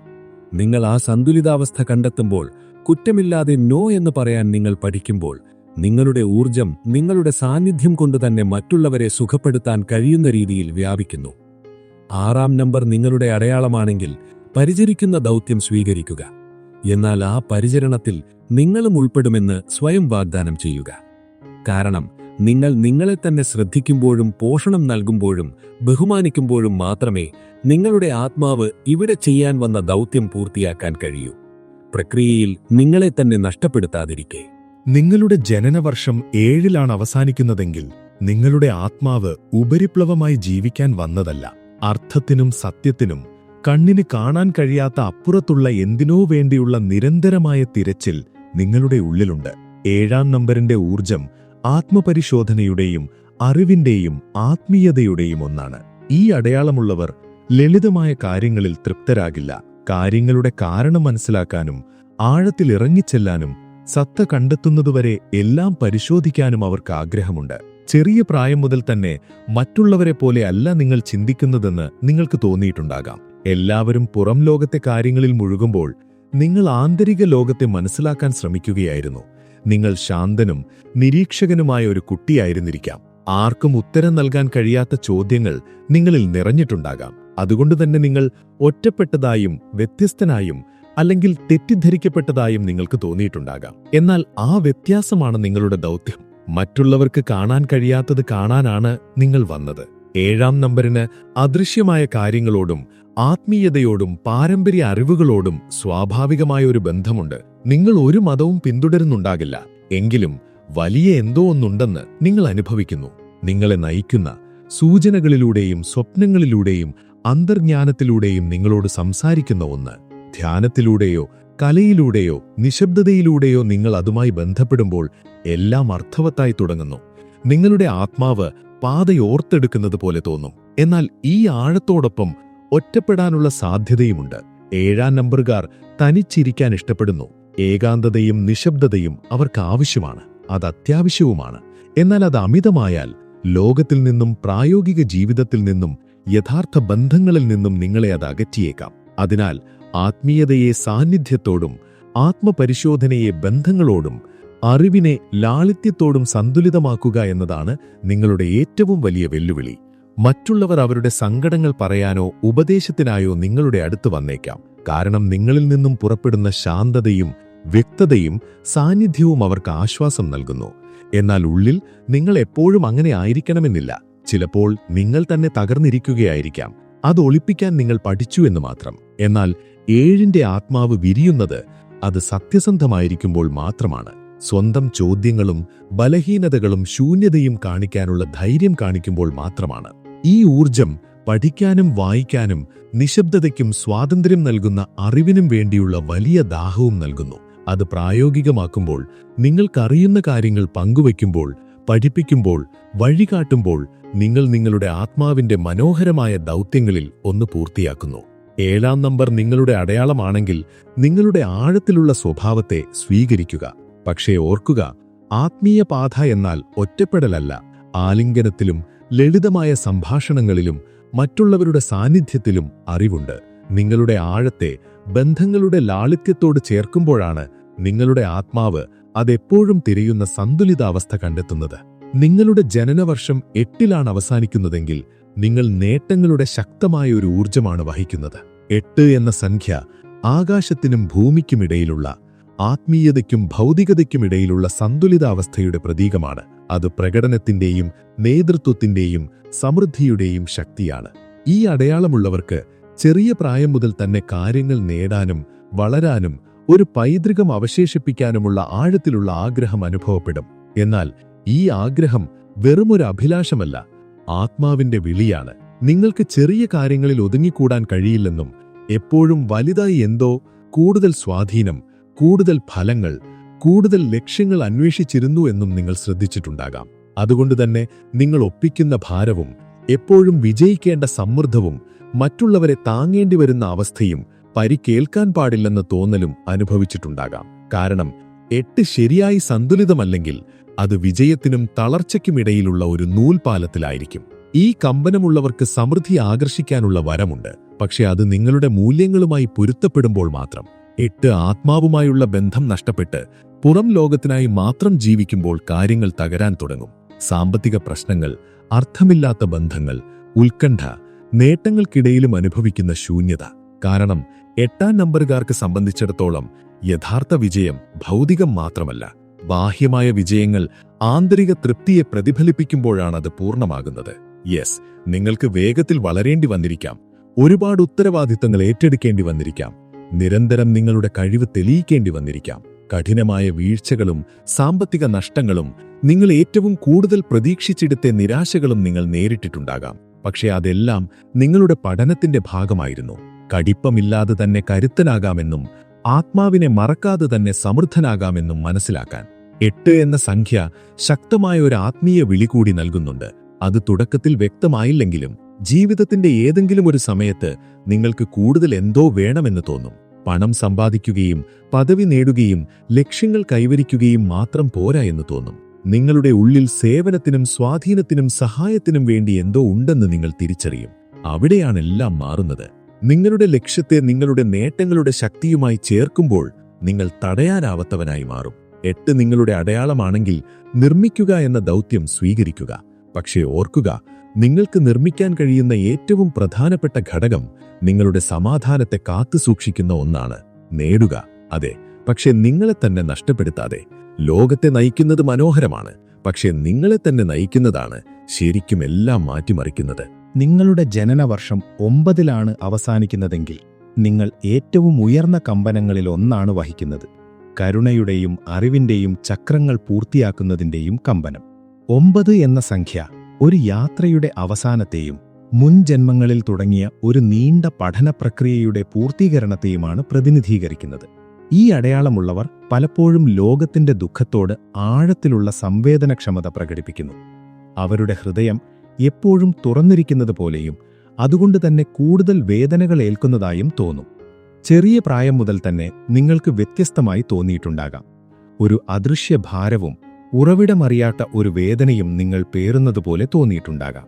നിങ്ങൾ ആ സന്തുലിതാവസ്ഥ കണ്ടെത്തുമ്പോൾ, കുറ്റമില്ലാതെ നോ എന്ന് പറയാൻ നിങ്ങൾ പഠിക്കുമ്പോൾ, നിങ്ങളുടെ ഊർജം നിങ്ങളുടെ സാന്നിധ്യം കൊണ്ടുതന്നെ മറ്റുള്ളവരെ സുഖപ്പെടുത്താൻ കഴിയുന്ന രീതിയിൽ വ്യാപിക്കുന്നു. 6-ാം നമ്പർ നിങ്ങളുടെ അടയാളമാണെങ്കിൽ പരിചരിക്കുന്ന ദൗത്യം സ്വീകരിക്കുക. എന്നാൽ ആ പരിചരണത്തിൽ നിങ്ങളും ഉൾപ്പെടുമെന്ന് സ്വയം വാഗ്ദാനം ചെയ്യുക. കാരണം നിങ്ങൾ നിങ്ങളെ തന്നെ ശ്രദ്ധിക്കുമ്പോഴും പോഷണം നൽകുമ്പോഴും ബഹുമാനിക്കുമ്പോഴും മാത്രമേ നിങ്ങളുടെ ആത്മാവ് ഇവിടെ ചെയ്യാൻ വന്ന ദൗത്യം പൂർത്തിയാക്കാൻ കഴിയൂ. പ്രക്രിയയിൽ നിങ്ങളെ തന്നെ നഷ്ടപ്പെടുത്താതിരിക്കെ. നിങ്ങളുടെ ജനനവർഷം 7-ലാണ് അവസാനിക്കുന്നതെങ്കിൽ നിങ്ങളുടെ ആത്മാവ് ഉപരിപ്ലവമായി ജീവിക്കാൻ വന്നതല്ല. അർത്ഥത്തിനും സത്യത്തിനും കണ്ണിന് കാണാൻ കഴിയാത്ത അപ്പുറത്തുള്ള എന്തിനോ വേണ്ടിയുള്ള നിരന്തരമായ തിരച്ചിൽ നിങ്ങളുടെ ഉള്ളിലുണ്ട്. 7-ാം നമ്പറിന്റെ ഊർജം ആത്മപരിശോധനയുടെയും അറിവിന്റെയും ആത്മീയതയുടെയും ഒന്നാണ്. ഈ അടയാളമുള്ളവർ ലളിതമായ കാര്യങ്ങളിൽ തൃപ്തരാകില്ല. കാര്യങ്ങളുടെ കാരണം മനസ്സിലാക്കാനും ആഴത്തിൽ ഇറങ്ങിച്ചെല്ലാനും സത്ത കണ്ടെത്തുന്നതുവരെ എല്ലാം പരിശോധിക്കാനും അവർക്ക് ആഗ്രഹമുണ്ട്. ചെറിയ പ്രായം മുതൽ തന്നെ മറ്റുള്ളവരെ പോലെ അല്ല നിങ്ങൾ ചിന്തിക്കുന്നതെന്ന് നിങ്ങൾക്ക് തോന്നിയിട്ടുണ്ടാകാം. എല്ലാവരും പുറം ലോകത്തെ കാര്യങ്ങളിൽ മുഴുകുമ്പോൾ നിങ്ങൾ ആന്തരിക ലോകത്തെ മനസ്സിലാക്കാൻ ശ്രമിക്കുകയായിരുന്നു. നിങ്ങൾ ശാന്തനും നിരീക്ഷകനുമായ ഒരു കുട്ടിയായിരുന്നിരിക്കാം. ആർക്കും ഉത്തരം നൽകാൻ കഴിയാത്ത ചോദ്യങ്ങൾ നിങ്ങളിൽ നിറഞ്ഞിട്ടുണ്ടാകാം. അതുകൊണ്ടുതന്നെ നിങ്ങൾ ഒറ്റപ്പെട്ടതായും വ്യത്യസ്തനായും അല്ലെങ്കിൽ തെറ്റിദ്ധരിക്കപ്പെട്ടതായും നിങ്ങൾക്ക് തോന്നിയിട്ടുണ്ടാകാം. എന്നാൽ ആ വ്യത്യാസമാണ് നിങ്ങളുടെ ദൗത്യം. മറ്റുള്ളവർക്ക് കാണാൻ കഴിയാത്തത് കാണാനാണ് നിങ്ങൾ വന്നത്. 7-ാം നമ്പറിന് അദൃശ്യമായ കാര്യങ്ങളോടും ആത്മീയതയോടും പാരമ്പര്യ അറിവുകളോടും സ്വാഭാവികമായ ഒരു ബന്ധമുണ്ട്. നിങ്ങൾ ഒരു മതവും പിന്തുടരുന്നുണ്ടാകില്ല, എങ്കിലും വലിയ എന്തോ ഒന്നുണ്ടെന്ന് നിങ്ങൾ അനുഭവിക്കുന്നു. നിങ്ങളെ നയിക്കുന്ന സൂചനകളിലൂടെയും സ്വപ്നങ്ങളിലൂടെയും അന്തർജ്ഞാനത്തിലൂടെയും നിങ്ങളോട് സംസാരിക്കുന്ന ഒന്ന്. ധ്യാനത്തിലൂടെയോ കലയിലൂടെയോ നിശബ്ദതയിലൂടെയോ നിങ്ങൾ അതുമായി ബന്ധപ്പെടുമ്പോൾ എല്ലാം അർത്ഥവത്തായി തുടങ്ങുന്നു. നിങ്ങളുടെ ആത്മാവ് പാതയോർത്തെടുക്കുന്നത് പോലെ തോന്നും. എന്നാൽ ഈ ആഴത്തോടൊപ്പം ഒറ്റപ്പെടാനുള്ള സാധ്യതയുമുണ്ട്. 7-ാം നമ്പറുകാർ തനിച്ചിരിക്കാൻ ഇഷ്ടപ്പെടുന്നു. ഏകാന്തതയും നിശബ്ദതയും അവർക്ക് ആവശ്യമാണ്, അത് അത്യാവശ്യവുമാണ്. എന്നാൽ അത് അമിതമായാൽ ലോകത്തിൽ നിന്നും പ്രായോഗിക ജീവിതത്തിൽ നിന്നും യഥാർത്ഥ ബന്ധങ്ങളിൽ നിന്നും നിങ്ങളെ അത് അകറ്റിയേക്കാം. അതിനാൽ ആത്മീയതയെ സാന്നിധ്യത്തോടും ആത്മപരിശോധനയെ ബന്ധങ്ങളോടും അറിവിനെ ലാളിത്യത്തോടും സന്തുലിതമാക്കുക എന്നതാണ് നിങ്ങളുടെ ഏറ്റവും വലിയ വെല്ലുവിളി. മറ്റുള്ളവർ അവരുടെ സങ്കടങ്ങൾ പറയാനോ ഉപദേശത്തിനായോ നിങ്ങളുടെ അടുത്ത് വന്നേക്കാം. കാരണം നിങ്ങളിൽ നിന്നും പുറപ്പെടുന്ന ശാന്തതയും വ്യക്തതയും സാന്നിധ്യവും അവർക്ക് ആശ്വാസം നൽകുന്നു. എന്നാൽ ഉള്ളിൽ നിങ്ങൾ എപ്പോഴും അങ്ങനെ ആയിരിക്കണമെന്നില്ല. ചിലപ്പോൾ നിങ്ങൾ തന്നെ തകർന്നിരിക്കുകയായിരിക്കാം. അത് ഒളിപ്പിക്കാൻ നിങ്ങൾ പഠിച്ചു എന്ന് മാത്രം. എന്നാൽ 7-ന്റെ ആത്മാവ് വിരിയുന്നത് അത് സത്യസന്ധമായിരിക്കുമ്പോൾ മാത്രമാണ്. സ്വന്തം ചോദ്യങ്ങളും ബലഹീനതകളും ശൂന്യതയും കാണിക്കാനുള്ള ധൈര്യം കാണിക്കുമ്പോൾ മാത്രമാണ്. ഈ ഊർജം പഠിക്കാനും വായിക്കാനും നിശബ്ദതയ്ക്കും സ്വാതന്ത്ര്യം നൽകുന്ന അറിവിനും വേണ്ടിയുള്ള വലിയ ദാഹവും നൽകുന്നു. അത് പ്രായോഗികമാക്കുമ്പോൾ, നിങ്ങൾക്കറിയുന്ന കാര്യങ്ങൾ പങ്കുവയ്ക്കുമ്പോൾ, പഠിപ്പിക്കുമ്പോൾ, വഴികാട്ടുമ്പോൾ നിങ്ങൾ നിങ്ങളുടെ ആത്മാവിന്റെ മനോഹരമായ ദൗത്യങ്ങളിൽ ഒന്ന് പൂർത്തിയാക്കുന്നു. 7-ാം നമ്പർ നിങ്ങളുടെ അടയാളമാണെങ്കിൽ നിങ്ങളുടെ ആഴത്തിലുള്ള സ്വഭാവത്തെ സ്വീകരിക്കുക. പക്ഷേ ഓർക്കുക, ആത്മീയ പാത എന്നാൽ ഒറ്റപ്പെടലല്ല. ആലിംഗനത്തിലും ലളിതമായ സംഭാഷണങ്ങളിലും മറ്റുള്ളവരുടെ സാന്നിധ്യത്തിലും അറിവുണ്ട്. നിങ്ങളുടെ ആഴത്തെ ബന്ധങ്ങളുടെ ലാളിത്യത്തോട് ചേർക്കുമ്പോഴാണ് നിങ്ങളുടെ ആത്മാവ് അതെപ്പോഴും തിരയുന്ന സന്തുലിതാവസ്ഥ കണ്ടെത്തുന്നത്. നിങ്ങളുടെ ജനനവർഷം 8-ലാണ് അവസാനിക്കുന്നതെങ്കിൽ നിങ്ങൾ നേട്ടങ്ങളുടെ ശക്തമായ ഒരു ഊർജമാണ് വഹിക്കുന്നത്. 8 എന്ന സംഖ്യ ആകാശത്തിനും ഭൂമിക്കുമിടയിലുള്ള ആത്മീയതയ്ക്കും ഭൗതികതയ്ക്കുമിടയിലുള്ള സന്തുലിതാവസ്ഥയുടെ പ്രതീകമാണ്. അത് പ്രകടനത്തിന്റെയും നേതൃത്വത്തിന്റെയും സമൃദ്ധിയുടെയും ശക്തിയാണ്. ഈ അടയാളമുള്ളവർക്ക് ചെറിയ പ്രായം മുതൽ തന്നെ കാര്യങ്ങൾ നേടാനും വളരാനും ഒരു പൈതൃകം അവശേഷിപ്പിക്കാനുമുള്ള ആഴത്തിലുള്ള ആഗ്രഹം അനുഭവപ്പെടും. എന്നാൽ ഈ ആഗ്രഹം വെറുമൊരു അഭിലാഷമല്ല, ആത്മാവിന്റെ വിളിയാണ്. നിങ്ങൾക്ക് ചെറിയ കാര്യങ്ങളിൽ ഒതുങ്ങിക്കൂടാൻ കഴിയില്ലെന്നും എപ്പോഴും വലുതായി എന്തോ, കൂടുതൽ സ്വാധീനം, കൂടുതൽ ഫലങ്ങൾ, കൂടുതൽ ലക്ഷ്യങ്ങൾ അന്വേഷിച്ചിരുന്നു എന്നും നിങ്ങൾ ശ്രദ്ധിച്ചിട്ടുണ്ടാകാം. അതുകൊണ്ടുതന്നെ നിങ്ങൾ ഒപ്പിക്കുന്ന ഭാരവും, എപ്പോഴും വിജയിക്കേണ്ട സമ്മർദ്ദവും, മറ്റുള്ളവരെ താങ്ങേണ്ടി വരുന്ന അവസ്ഥയും, പരിക്കേൽക്കാൻ പാടില്ലെന്ന തോന്നലും അനുഭവിച്ചിട്ടുണ്ടാകാം. കാരണം 8 ശരിയായി സന്തുലിതമല്ലെങ്കിൽ അത് വിജയത്തിനും തളർച്ചയ്ക്കുമിടയിലുള്ള ഒരു നൂൽപാലത്തിലായിരിക്കും. ഈ കമ്പനമുള്ളവർക്ക് സമൃദ്ധി ആകർഷിക്കാനുള്ള വരമുണ്ട്. പക്ഷെ അത് നിങ്ങളുടെ മൂല്യങ്ങളുമായി പൊരുത്തപ്പെടുമ്പോൾ മാത്രം. 8 ആത്മാവുമായുള്ള ബന്ധം നഷ്ടപ്പെട്ട് പുറം ലോകത്തിനായി മാത്രം ജീവിക്കുമ്പോൾ കാര്യങ്ങൾ തകരാൻ തുടങ്ങും. സാമ്പത്തിക പ്രശ്നങ്ങൾ, അർത്ഥമില്ലാത്ത ബന്ധങ്ങൾ, ഉത്കണ്ഠ, നേട്ടങ്ങൾക്കിടയിലും അനുഭവിക്കുന്ന ശൂന്യത. കാരണം 8-ാം നമ്പറുകാർക്ക് സംബന്ധിച്ചിടത്തോളം യഥാർത്ഥ വിജയം ഭൗതികം മാത്രമല്ല. ബാഹ്യമായ വിജയങ്ങൾ ആന്തരിക തൃപ്തിയെ പ്രതിഫലിപ്പിക്കുമ്പോഴാണ് അത് പൂർണ്ണമാകുന്നത്. യെസ്, നിങ്ങൾക്ക് വേഗത്തിൽ വളരേണ്ടി വന്നിരിക്കാം. ഒരുപാട് ഉത്തരവാദിത്തങ്ങൾ ഏറ്റെടുക്കേണ്ടി വന്നിരിക്കാം. നിരന്തരം നിങ്ങളുടെ കഴിവ് തെളിയിക്കേണ്ടി വന്നിരിക്കാം. കഠിനമായ വീഴ്ചകളും സാമ്പത്തിക നഷ്ടങ്ങളും, നിങ്ങൾ ഏറ്റവും കൂടുതൽ പ്രതീക്ഷിച്ചിടത്തെ നിരാശകളും നിങ്ങൾ നേരിട്ടിട്ടുണ്ടാകാം. പക്ഷേ അതെല്ലാം നിങ്ങളുടെ പഠനത്തിന്റെ ഭാഗമായിരുന്നു. കടിപ്പമില്ലാതെ തന്നെ കരുത്തനാകാമെന്നും ആത്മാവിനെ മറക്കാതെ തന്നെ സമൃദ്ധനാകാമെന്നും മനസ്സിലാക്കാൻ 8 എന്ന സംഖ്യ ശക്തമായ ഒരു ആത്മീയ വിളി കൂടി നൽകുന്നുണ്ട്. അത് തുടക്കത്തിൽ വ്യക്തമായില്ലെങ്കിലും ജീവിതത്തിന്റെ ഏതെങ്കിലും ഒരു സമയത്ത് നിങ്ങൾക്ക് കൂടുതൽ എന്തോ വേണമെന്ന് തോന്നും. പണം സമ്പാദിക്കുകയും പദവി നേടുകയും ലക്ഷ്യങ്ങൾ കൈവരിക്കുകയും മാത്രം പോരാ എന്ന് തോന്നും. നിങ്ങളുടെ ഉള്ളിൽ സേവനത്തിനും സ്വാധീനത്തിനും സഹായത്തിനും വേണ്ടി എന്തോ ഉണ്ടെന്ന് നിങ്ങൾ തിരിച്ചറിയും. അവിടെയാണ് എല്ലാം മാറുന്നത്. നിങ്ങളുടെ ലക്ഷ്യത്തെ നിങ്ങളുടെ നേട്ടങ്ങളുടെ ശക്തിയുമായി ചേർക്കുമ്പോൾ നിങ്ങൾ തടയാനാവാത്തവനായി മാറും. 8 നിങ്ങളുടെ അടയാളമാണെങ്കിൽ നിർമ്മിക്കുക എന്ന ദൗത്യം സ്വീകരിക്കുക. പക്ഷേ ഓർക്കുക, നിങ്ങൾക്ക് നിർമ്മിക്കാൻ കഴിയുന്ന ഏറ്റവും പ്രധാനപ്പെട്ട ഘടകം നിങ്ങളുടെ സമാധാനത്തെ കാത്തുസൂക്ഷിക്കുന്ന ഒന്നാണ്. നേടുക, അതെ, പക്ഷെ നിങ്ങളെ തന്നെ നഷ്ടപ്പെടുത്താതെ. ലോകത്തെ നയിക്കുന്നത് മനോഹരമാണ്, പക്ഷെ നിങ്ങളെ തന്നെ നയിക്കുന്നതാണ് ശരിക്കും എല്ലാം മാറ്റിമറിക്കുന്നത്. നിങ്ങളുടെ ജനനവർഷം 9-ലാണ് അവസാനിക്കുന്നതെങ്കിൽ നിങ്ങൾ ഏറ്റവും ഉയർന്ന കമ്പനങ്ങളിൽ ഒന്നാണ് വഹിക്കുന്നത്. കരുണയുടെയും അറിവിന്റെയും ചക്രങ്ങൾ പൂർത്തിയാക്കുന്നതിന്റെയും കമ്പനം. 9 എന്ന സംഖ്യ ഒരു യാത്രയുടെ അവസാനത്തെയും മുൻ ജന്മങ്ങളിൽ തുടങ്ങിയ ഒരു നീണ്ട പഠന പ്രക്രിയയുടെ പൂർത്തീകരണത്തെയുമാണ് പ്രതിനിധീകരിക്കുന്നത്. ഈ അടയാളമുള്ളവർ പലപ്പോഴും ലോകത്തിന്റെ ദുഃഖത്തോട് ആഴത്തിലുള്ള സംവേദനക്ഷമത പ്രകടിപ്പിക്കുന്നു. അവരുടെ ഹൃദയം എപ്പോഴും തുറന്നിരിക്കുന്നത് പോലെയും അതുകൊണ്ട് തന്നെ കൂടുതൽ വേദനകൾ ഏൽക്കുന്നതായും തോന്നും. ചെറിയ പ്രായം മുതൽ തന്നെ നിങ്ങൾക്ക് വ്യത്യസ്തമായി തോന്നിയിട്ടുണ്ടാകാം. ഒരു അദൃശ്യ ഭാരവും ഉറവിടമറിയാത്ത ഒരു വേദനയും നിങ്ങൾ പേറുന്നതുപോലെ തോന്നിയിട്ടുണ്ടാകാം.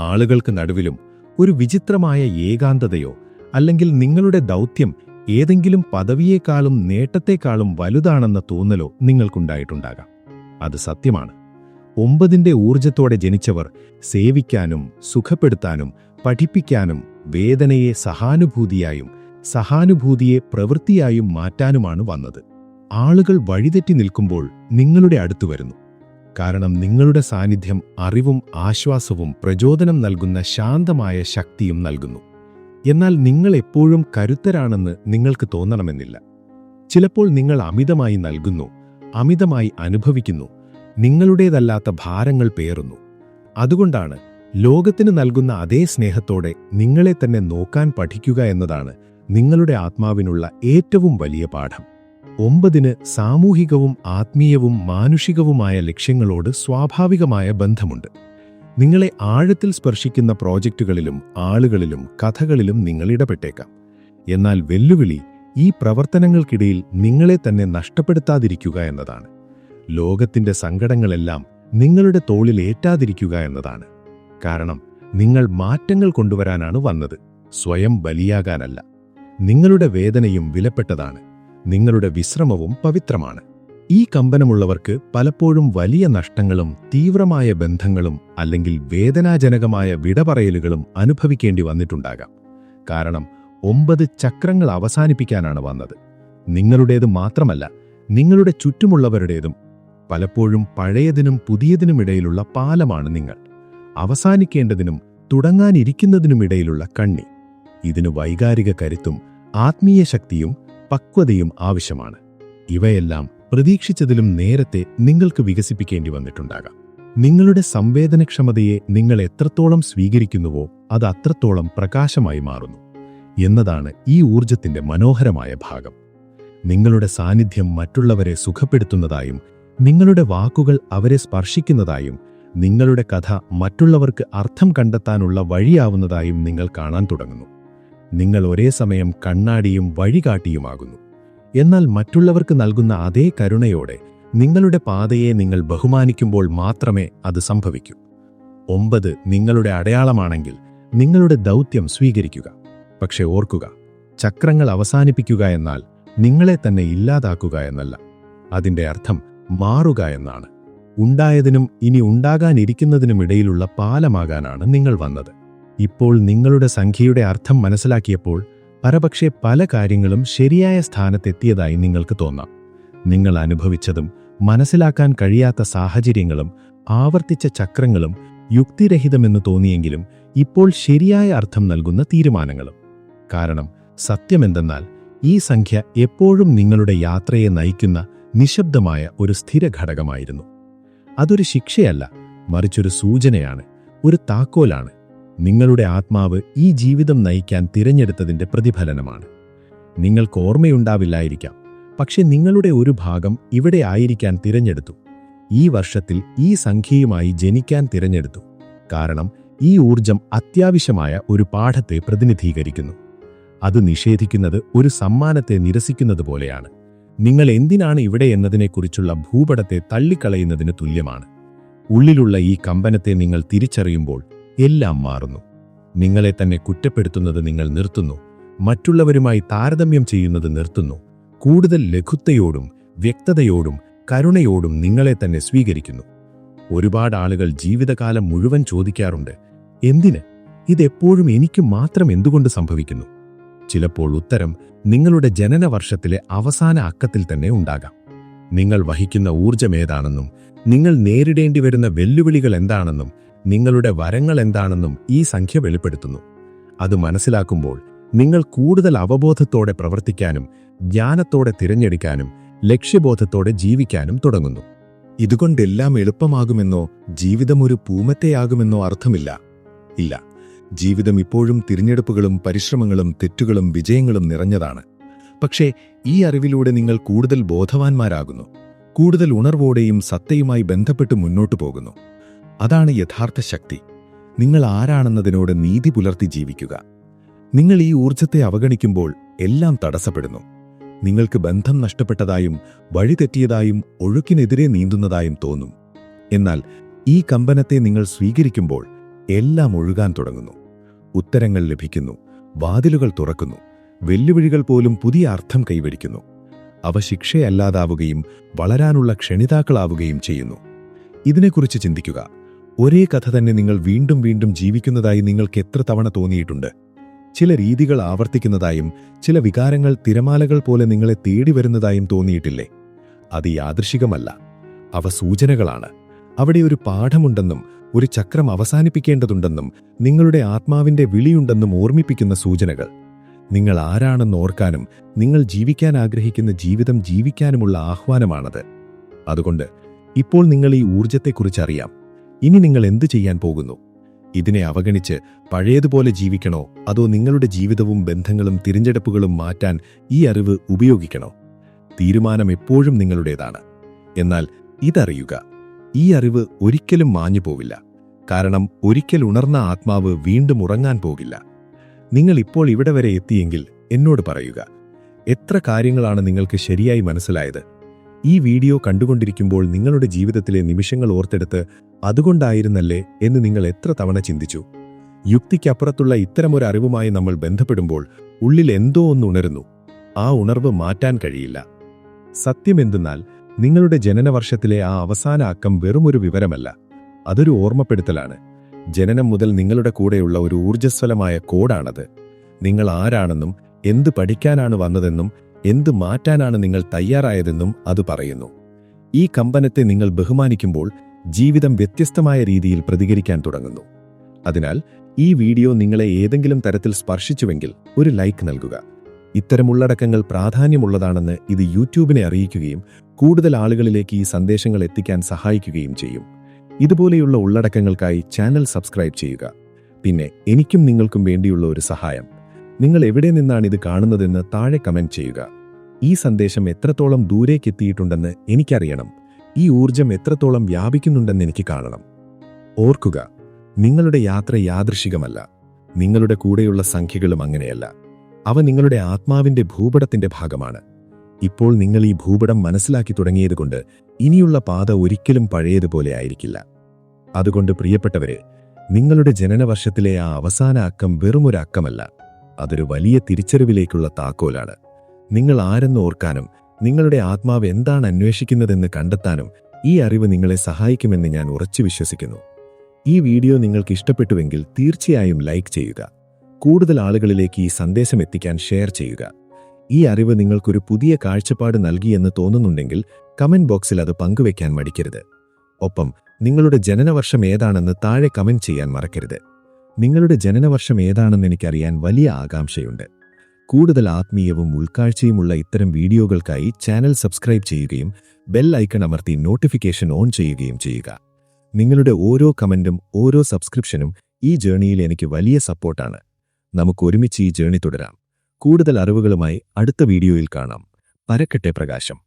ആളുകൾക്ക് നടുവിലും ഒരു വിചിത്രമായ ഏകാന്തതയോ അല്ലെങ്കിൽ നിങ്ങളുടെ ദൗത്യം ഏതെങ്കിലും പദവിയേക്കാളും നേട്ടത്തെക്കാളും വലുതാണെന്ന തോന്നലോ നിങ്ങൾക്കുണ്ടായിട്ടുണ്ടാകാം. അത് സത്യമാണ്. 9ന്റെ ഊർജത്തോടെ ജനിച്ചവർ സേവിക്കാനും സുഖപ്പെടുത്താനും പഠിപ്പിക്കാനും വേദനയെ സഹാനുഭൂതിയായും സഹാനുഭൂതിയെ പ്രവൃത്തിയായും മാറ്റാനുമാണ് വന്നത്. ആളുകൾ വഴിതെറ്റി നിൽക്കുമ്പോൾ നിങ്ങളുടെ അടുത്തു വരുന്നു. കാരണം നിങ്ങളുടെ സാന്നിധ്യം അറിവും ആശ്വാസവും പ്രചോദനം നൽകുന്ന ശാന്തമായ ശക്തിയും നൽകുന്നു. എന്നാൽ നിങ്ങൾ എപ്പോഴും കരുത്തരാണെന്ന് നിങ്ങൾക്ക് തോന്നണമെന്നില്ല. ചിലപ്പോൾ നിങ്ങൾ അമിതമായി നൽകുന്നു, അമിതമായി അനുഭവിക്കുന്നു, നിങ്ങളുടേതല്ലാത്ത ഭാരങ്ങൾ പേറുന്നു. അതുകൊണ്ടാണ് ലോകത്തിന് നൽകുന്ന അതേ സ്നേഹത്തോടെ നിങ്ങളെ തന്നെ നോക്കാൻ പഠിക്കുക എന്നതാണ് നിങ്ങളുടെ ആത്മാവിനുള്ള ഏറ്റവും വലിയ പാഠം. 9ന് സാമൂഹികവും ആത്മീയവും മാനുഷികവുമായ ലക്ഷ്യങ്ങളോട് സ്വാഭാവികമായ ബന്ധമുണ്ട്. നിങ്ങളെ ആഴത്തിൽ സ്പർശിക്കുന്ന പ്രോജക്റ്റുകളിലും ആളുകളിലും കഥകളിലും നിങ്ങൾ ഇടപെട്ടേക്കാം. എന്നാൽ വെല്ലുവിളി ഈ പ്രവർത്തനങ്ങൾക്കിടയിൽ നിങ്ങളെ തന്നെ നഷ്ടപ്പെടുത്താതിരിക്കുക എന്നതാണ്. ലോകത്തിന്റെ സങ്കടങ്ങളെല്ലാം നിങ്ങളുടെ തോളിൽ ഏറ്റാതിരിക്കുക എന്നതാണ്. കാരണം നിങ്ങൾ മാറ്റങ്ങൾ കൊണ്ടുവരാനാണ് വന്നത്, സ്വയം ബലിയാകാനല്ല. നിങ്ങളുടെ വേദനയും വിലപ്പെട്ടതാണ്, നിങ്ങളുടെ വിശ്രമവും പവിത്രമാണ്. ഈ കമ്പനമുള്ളവർക്ക് പലപ്പോഴും വലിയ നഷ്ടങ്ങളും തീവ്രമായ ബന്ധങ്ങളും അല്ലെങ്കിൽ വേദനാജനകമായ വിടപറയലുകളും അനുഭവിക്കേണ്ടി വന്നിട്ടുണ്ടാകാം. കാരണം 9 ചക്രങ്ങൾ അവസാനിപ്പിക്കാനാണ് വന്നത്. നിങ്ങളുടേത് മാത്രമല്ല, നിങ്ങളുടെ ചുറ്റുമുള്ളവരുടേതും. പലപ്പോഴും പഴയതിനും പുതിയതിനുമിടയിലുള്ള പാലമാണ് നിങ്ങൾ. അവസാനിക്കേണ്ടതിനും തുടങ്ങാനിരിക്കുന്നതിനുമിടയിലുള്ള കണ്ണി. ഇതിന് വൈകാരിക കരുത്തും ആത്മീയ ശക്തിയും പക്വതയും ആവശ്യമാണ്. ഇവയെല്ലാം പ്രതീക്ഷിച്ചതിലും നേരത്തെ നിങ്ങൾക്ക് വികസിപ്പിക്കേണ്ടി വന്നിട്ടുണ്ടാകാം. നിങ്ങളുടെ സംവേദനക്ഷമതയെ നിങ്ങൾ എത്രത്തോളം സ്വീകരിക്കുന്നുവോ അത് അത്രത്തോളം പ്രകാശമായി മാറുന്നു എന്നതാണ് ഈ ഊർജത്തിന്റെ മനോഹരമായ ഭാഗം. നിങ്ങളുടെ സാന്നിധ്യം മറ്റുള്ളവരെ സുഖപ്പെടുത്തുന്നതായും നിങ്ങളുടെ വാക്കുകൾ അവരെ സ്പർശിക്കുന്നതായും നിങ്ങളുടെ കഥ മറ്റുള്ളവർക്ക് അർത്ഥം കണ്ടെത്താനുള്ള വഴിയാവുന്നതായും നിങ്ങൾ കാണാൻ തുടങ്ങുന്നു. നിങ്ങൾ ഒരേ സമയം കണ്ണാടിയും വഴികാട്ടിയുമാകുന്നു. എന്നാൽ മറ്റുള്ളവർക്ക് നൽകുന്ന അതേ കരുണയോടെ നിങ്ങളുടെ പാതയെ നിങ്ങൾ ബഹുമാനിക്കുമ്പോൾ മാത്രമേ അത് സംഭവിക്കൂ. 9 നിങ്ങളുടെ അടയാളമാണെങ്കിൽ നിങ്ങളുടെ ദൗത്യം സ്വീകരിക്കുക. പക്ഷെ ഓർക്കുക, ചക്രങ്ങൾ അവസാനിപ്പിക്കുക എന്നാൽ നിങ്ങളെ തന്നെ ഇല്ലാതാക്കുക എന്നല്ല. അതിന്റെ അർത്ഥം മാറുക എന്നാണ്. ഉണ്ടായതിനും ഇനി ഉണ്ടാകാനിരിക്കുന്നതിനുമിടയിലുള്ള പാലമാകാനാണ് നിങ്ങൾ വന്നത്. ഇപ്പോൾ നിങ്ങളുടെ സംഖ്യയുടെ അർത്ഥം മനസ്സിലാക്കിയപ്പോൾ പരപക്ഷെ പല കാര്യങ്ങളും ശരിയായ സ്ഥാനത്തെത്തിയതായി നിങ്ങൾക്ക് തോന്നാം. നിങ്ങൾ അനുഭവിച്ചതും മനസ്സിലാക്കാൻ കഴിയാത്ത സാഹചര്യങ്ങളും ആവർത്തിച്ച ചക്രങ്ങളും യുക്തിരഹിതമെന്ന് തോന്നിയെങ്കിലും ഇപ്പോൾ ശരിയായ അർത്ഥം നൽകുന്ന തീരുമാനങ്ങളും. കാരണം സത്യമെന്തെന്നാൽ ഈ സംഖ്യ എപ്പോഴും നിങ്ങളുടെ യാത്രയെ നയിക്കുന്ന നിശബ്ദമായ ഒരു സ്ഥിര ഘടകമായിരുന്നു. അതൊരു ശിക്ഷയല്ല, മറിച്ചൊരു സൂചനയാണ്, ഒരു താക്കോലാണ്. നിങ്ങളുടെ ആത്മാവ് ഈ ജീവിതം നയിക്കാൻ തിരഞ്ഞെടുത്തതിന്റെ പ്രതിഫലനമാണ്. നിങ്ങൾക്ക് ഓർമ്മയുണ്ടാവില്ലായിരിക്കാം, പക്ഷെ നിങ്ങളുടെ ഒരു ഭാഗം ഇവിടെ ആയിരിക്കാൻ തിരഞ്ഞെടുത്തു. ഈ വർഷത്തിൽ ഈ സംഖ്യയുമായി ജനിക്കാൻ തിരഞ്ഞെടുത്തു. കാരണം ഈ ഊർജം അത്യാവശ്യമായ ഒരു പാഠത്തെ പ്രതിനിധീകരിക്കുന്നു. അത് നിഷേധിക്കുന്നത് ഒരു സമ്മാനത്തെ നിരസിക്കുന്നത് പോലെയാണ്. നിങ്ങൾ എന്തിനാണ് ഇവിടെ എന്നതിനെക്കുറിച്ചുള്ള ഭൂപടത്തെ തള്ളിക്കളയുന്നതിന് തുല്യമാണ്. ഉള്ളിലുള്ള ഈ കമ്പനത്തെ നിങ്ങൾ തിരിച്ചറിയുമ്പോൾ എല്ലാം മാറുന്നു. നിങ്ങളെ തന്നെ കുറ്റപ്പെടുത്തുന്നത് നിങ്ങൾ നിർത്തുന്നു. മറ്റുള്ളവരുമായി താരതമ്യം ചെയ്യുന്നത് നിർത്തുന്നു. കൂടുതൽ ലഘുത്വയോടും വ്യക്തതയോടും കരുണയോടും നിങ്ങളെ തന്നെ സ്വീകരിക്കുന്നു. ഒരുപാട് ആളുകൾ ജീവിതകാലം മുഴുവൻ ചോദിക്കാറുണ്ട്, എന്തിന്? ഇതെപ്പോഴും എനിക്ക് മാത്രം എന്തുകൊണ്ട് സംഭവിക്കുന്നു? ചിലപ്പോൾ ഉത്തരം നിങ്ങളുടെ ജനനവർഷത്തിലെ അവസാന അക്കത്തിൽ തന്നെ ഉണ്ടാകാം. നിങ്ങൾ വഹിക്കുന്ന ഊർജമേതാണെന്നും നിങ്ങൾ നേരിടേണ്ടി വരുന്ന വെല്ലുവിളികൾ എന്താണെന്നും നിങ്ങളുടെ വരങ്ങൾ എന്താണെന്നും ഈ സംഖ്യ വെളിപ്പെടുത്തുന്നു. അത് മനസ്സിലാക്കുമ്പോൾ നിങ്ങൾ കൂടുതൽ അവബോധത്തോടെ പ്രവർത്തിക്കാനും ജ്ഞാനത്തോടെ തിരഞ്ഞെടുക്കാനും ലക്ഷ്യബോധത്തോടെ ജീവിക്കാനും തുടങ്ങുന്നു. ഇതുകൊണ്ടെല്ലാം എളുപ്പമാകുമെന്നോ ജീവിതം ഒരു പൂമറ്റയാകുമെന്നോ അർത്ഥമില്ല. ഇല്ല, ജീവിതം ഇപ്പോഴും തിരഞ്ഞെടുപ്പുകളും പരിശ്രമങ്ങളും തെറ്റുകളും വിജയങ്ങളും നിറഞ്ഞതാണ്. പക്ഷേ ഈ അറിവിലൂടെ നിങ്ങൾ കൂടുതൽ ബോധവാന്മാരാകുന്നു, കൂടുതൽ ഉണർവോടെയും സത്തയുമായി ബന്ധപ്പെട്ട് മുന്നോട്ടു പോകുന്നു. അതാണ് യഥാർത്ഥ ശക്തി. നിങ്ങൾ ആരാണെന്നതിനോട് നീതി പുലർത്തി ജീവിക്കുക. നിങ്ങൾ ഈ ഊർജത്തെ അവഗണിക്കുമ്പോൾ എല്ലാം തടസ്സപ്പെടുന്നു. നിങ്ങൾക്ക് ബന്ധം നഷ്ടപ്പെട്ടതായും വഴിതെറ്റിയതായും ഒഴുക്കിനെതിരെ നീന്തുന്നതായും തോന്നും. എന്നാൽ ഈ കമ്പനത്തെ നിങ്ങൾ സ്വീകരിക്കുമ്പോൾ എല്ലാം ഒഴുകാൻ തുടങ്ങുന്നു. ഉത്തരങ്ങൾ ലഭിക്കുന്നു, വാതിലുകൾ തുറക്കുന്നു, വെല്ലുവിളികൾ പോലും പുതിയ അർത്ഥം കൈവരിക്കുന്നു. അവ ശിക്ഷയല്ലാതാവുകയും വളരാനുള്ള ക്ഷണിതാക്കളാവുകയും ചെയ്യുന്നു. ഇതിനെക്കുറിച്ച് ചിന്തിക്കുക. ഒരേ കഥ തന്നെ നിങ്ങൾ വീണ്ടും വീണ്ടും ജീവിക്കുന്നതായി നിങ്ങൾക്ക് എത്ര തവണ തോന്നിയിട്ടുണ്ട്? ചില രീതികൾ ആവർത്തിക്കുന്നതായും ചില വികാരങ്ങൾ തിരമാലകൾ പോലെ നിങ്ങളെ തേടി വരുന്നതായും തോന്നിയിട്ടില്ലേ? അത് യാദൃശികമല്ല, അവ സൂചനകളാണ്. അവിടെ ഒരു പാഠമുണ്ടെന്നും ഒരു ചക്രം അവസാനിപ്പിക്കേണ്ടതുണ്ടെന്നും നിങ്ങളുടെ ആത്മാവിന്റെ വിളിയുണ്ടെന്നും ഓർമ്മിപ്പിക്കുന്ന സൂചനകൾ. നിങ്ങൾ ആരാണെന്ന് ഓർക്കാനും നിങ്ങൾ ജീവിക്കാൻ ആഗ്രഹിക്കുന്ന ജീവിതം ജീവിക്കാനുമുള്ള ആഹ്വാനമാണത്. അതുകൊണ്ട് ഇപ്പോൾ നിങ്ങൾ ഈ ഊർജത്തെക്കുറിച്ചറിയാം. ഇനി നിങ്ങൾ എന്തു ചെയ്യാൻ പോകുന്നു? ഇതിനെ അവഗണിച്ച് പഴയതുപോലെ ജീവിക്കണോ, അതോ നിങ്ങളുടെ ജീവിതവും ബന്ധങ്ങളും തിരഞ്ഞെടുപ്പുകളും മാറ്റാൻ ഈ അറിവ് ഉപയോഗിക്കണോ? തീരുമാനം എപ്പോഴും നിങ്ങളുടേതാണ്. എന്നാൽ ഇതറിയുക, ഈ അറിവ് ഒരിക്കലും മാഞ്ഞു പോവില്ല. കാരണം ഒരിക്കൽ ഉണർന്ന ആത്മാവ് വീണ്ടും ഉറങ്ങാൻ പോകില്ല. നിങ്ങൾ ഇപ്പോൾ ഇവിടെ വരെ എത്തിയെങ്കിൽ എന്നോട് പറയുക, എത്ര കാര്യങ്ങളാണ് നിങ്ങൾക്ക് ശരിയായി മനസ്സിലായത്? ഈ വീഡിയോ കണ്ടുകൊണ്ടിരിക്കുമ്പോൾ നിങ്ങളുടെ ജീവിതത്തിലെ നിമിഷങ്ങൾ ഓർത്തെടുത്ത് അതുകൊണ്ടായിരുന്നല്ലേ എന്ന് നിങ്ങൾ എത്ര തവണ ചിന്തിച്ചു? യുക്തിക്കപ്പുറത്തുള്ള ഇത്തരമൊരു അറിവുമായി നമ്മൾ ബന്ധപ്പെടുമ്പോൾ ഉള്ളിൽ എന്തോ ഒന്ന് ഉണരുന്നു. ആ ഉണർവ് മാറ്റാൻ കഴിയില്ല. സത്യമെന്തെന്നാൽ നിങ്ങളുടെ ജനനവർഷത്തിലെ ആ അവസാന അക്കം വെറുമൊരു വിവരമല്ല, അതൊരു ഓർമ്മപ്പെടുത്തലാണ്. ജനനം മുതൽ നിങ്ങളുടെ കൂടെയുള്ള ഒരു ഊർജ്ജസ്വലമായ കോഡാണത്. നിങ്ങൾ ആരാണെന്നും എന്ത് പഠിക്കാനാണ് വന്നതെന്നും എന്ത് മാറ്റാനാണ് നിങ്ങൾ തയ്യാറായതെന്നും അത് പറയുന്നു. ഈ കമ്പനത്തെ നിങ്ങൾ ബഹുമാനിക്കുമ്പോൾ ജീവിതം വ്യത്യസ്തമായ രീതിയിൽ പ്രതികരിക്കാൻ തുടങ്ങുന്നു. അതിനാൽ ഈ വീഡിയോ നിങ്ങളെ ഏതെങ്കിലും തരത്തിൽ സ്പർശിച്ചുവെങ്കിൽ ഒരു ലൈക്ക് നൽകുക. ഇത്തരം ഉള്ളടക്കങ്ങൾ പ്രാധാന്യമുള്ളതാണെന്ന് ഇത് യൂട്യൂബിനെ അറിയിക്കുകയും കൂടുതൽ ആളുകളിലേക്ക് ഈ സന്ദേശങ്ങൾ എത്തിക്കാൻ സഹായിക്കുകയും ചെയ്യും. ഇതുപോലെയുള്ള ഉള്ളടക്കങ്ങൾക്കായി ചാനൽ സബ്സ്ക്രൈബ് ചെയ്യുക. പിന്നെ എനിക്കും നിങ്ങൾക്കും വേണ്ടിയുള്ള ഒരു സഹായം, നിങ്ങൾ എവിടെ നിന്നാണ് ഇത് കാണുന്നതെന്ന് താഴെ കമന്റ് ചെയ്യുക. ഈ സന്ദേശം എത്രത്തോളം ദൂരേക്കെത്തിയിട്ടുണ്ടെന്ന് എനിക്കറിയണം. ഈ ഊർജം എത്രത്തോളം വ്യാപിക്കുന്നുണ്ടെന്ന് എനിക്ക് കാണണം. ഓർക്കുക, നിങ്ങളുടെ യാത്ര യാദൃശികമല്ല. നിങ്ങളുടെ കൂടെയുള്ള സംഖ്യകളും അങ്ങനെയല്ല. അവ നിങ്ങളുടെ ആത്മാവിന്റെ ഭൂപടത്തിന്റെ ഭാഗമാണ്. ഇപ്പോൾ നിങ്ങൾ ഈ ഭൂപടം മനസ്സിലാക്കി തുടങ്ങിയതുകൊണ്ട് ഇനിയുള്ള പാത ഒരിക്കലും പഴയതുപോലെ ആയിരിക്കില്ല. അതുകൊണ്ട് പ്രിയപ്പെട്ടവരെ, നിങ്ങളുടെ ജനനവർഷത്തിലെ ആ അവസാന അക്കം വെറുമൊരു അക്കമല്ല, അതൊരു വലിയ തിരിച്ചറിവിലേക്കുള്ള താക്കോലാണ്. നിങ്ങൾ ആരെന്ന് ഓർക്കാനും നിങ്ങളുടെ ആത്മാവ് എന്താണ് അന്വേഷിക്കുന്നതെന്ന് കണ്ടെത്താനും ഈ അറിവ് നിങ്ങളെ സഹായിക്കുമെന്ന് ഞാൻ ഉറച്ചു വിശ്വസിക്കുന്നു. ഈ വീഡിയോ നിങ്ങൾക്ക് ഇഷ്ടപ്പെട്ടുവെങ്കിൽ തീർച്ചയായും ലൈക്ക് ചെയ്യുക. കൂടുതൽ ആളുകളിലേക്ക് ഈ സന്ദേശം എത്തിക്കാൻ ഷെയർ ചെയ്യുക. ഈ അറിവ് നിങ്ങൾക്കൊരു പുതിയ കാഴ്ചപ്പാട് നൽകിയെന്ന് തോന്നുന്നുണ്ടെങ്കിൽ കമന്റ് ബോക്സിൽ അത് പങ്കുവെക്കാൻ മടിക്കരുത്. ഒപ്പം നിങ്ങളുടെ ജനനവർഷം ഏതാണെന്ന് താഴെ കമന്റ് ചെയ്യാൻ മറക്കരുത്. നിങ്ങളുടെ ജനനവർഷം ഏതാണെന്ന് എനിക്കറിയാൻ വലിയ ആകാംക്ഷയുണ്ട്. കൂടുതൽ ആത്മീയവും ഉൾക്കാഴ്ചയുമുള്ള ഇത്തരം വീഡിയോകൾക്കായി ചാനൽ സബ്സ്ക്രൈബ് ചെയ്യുകയും ബെൽ ഐക്കൺ അമർത്തി നോട്ടിഫിക്കേഷൻ ഓൺ ചെയ്യുകയും ചെയ്യുക. നിങ്ങളുടെ ഓരോ കമന്റും ഓരോ സബ്സ്ക്രിപ്ഷനും ഈ ജേണിയിൽ എനിക്ക് വലിയ സപ്പോർട്ടാണ്. നമുക്ക് ഒരുമിച്ച് ഈ ജേണി തുടരാം. കൂടുതൽ അറിവുകളുമായി അടുത്ത വീഡിയോയിൽ കാണാം. പരക്കട്ടെ പ്രകാശം.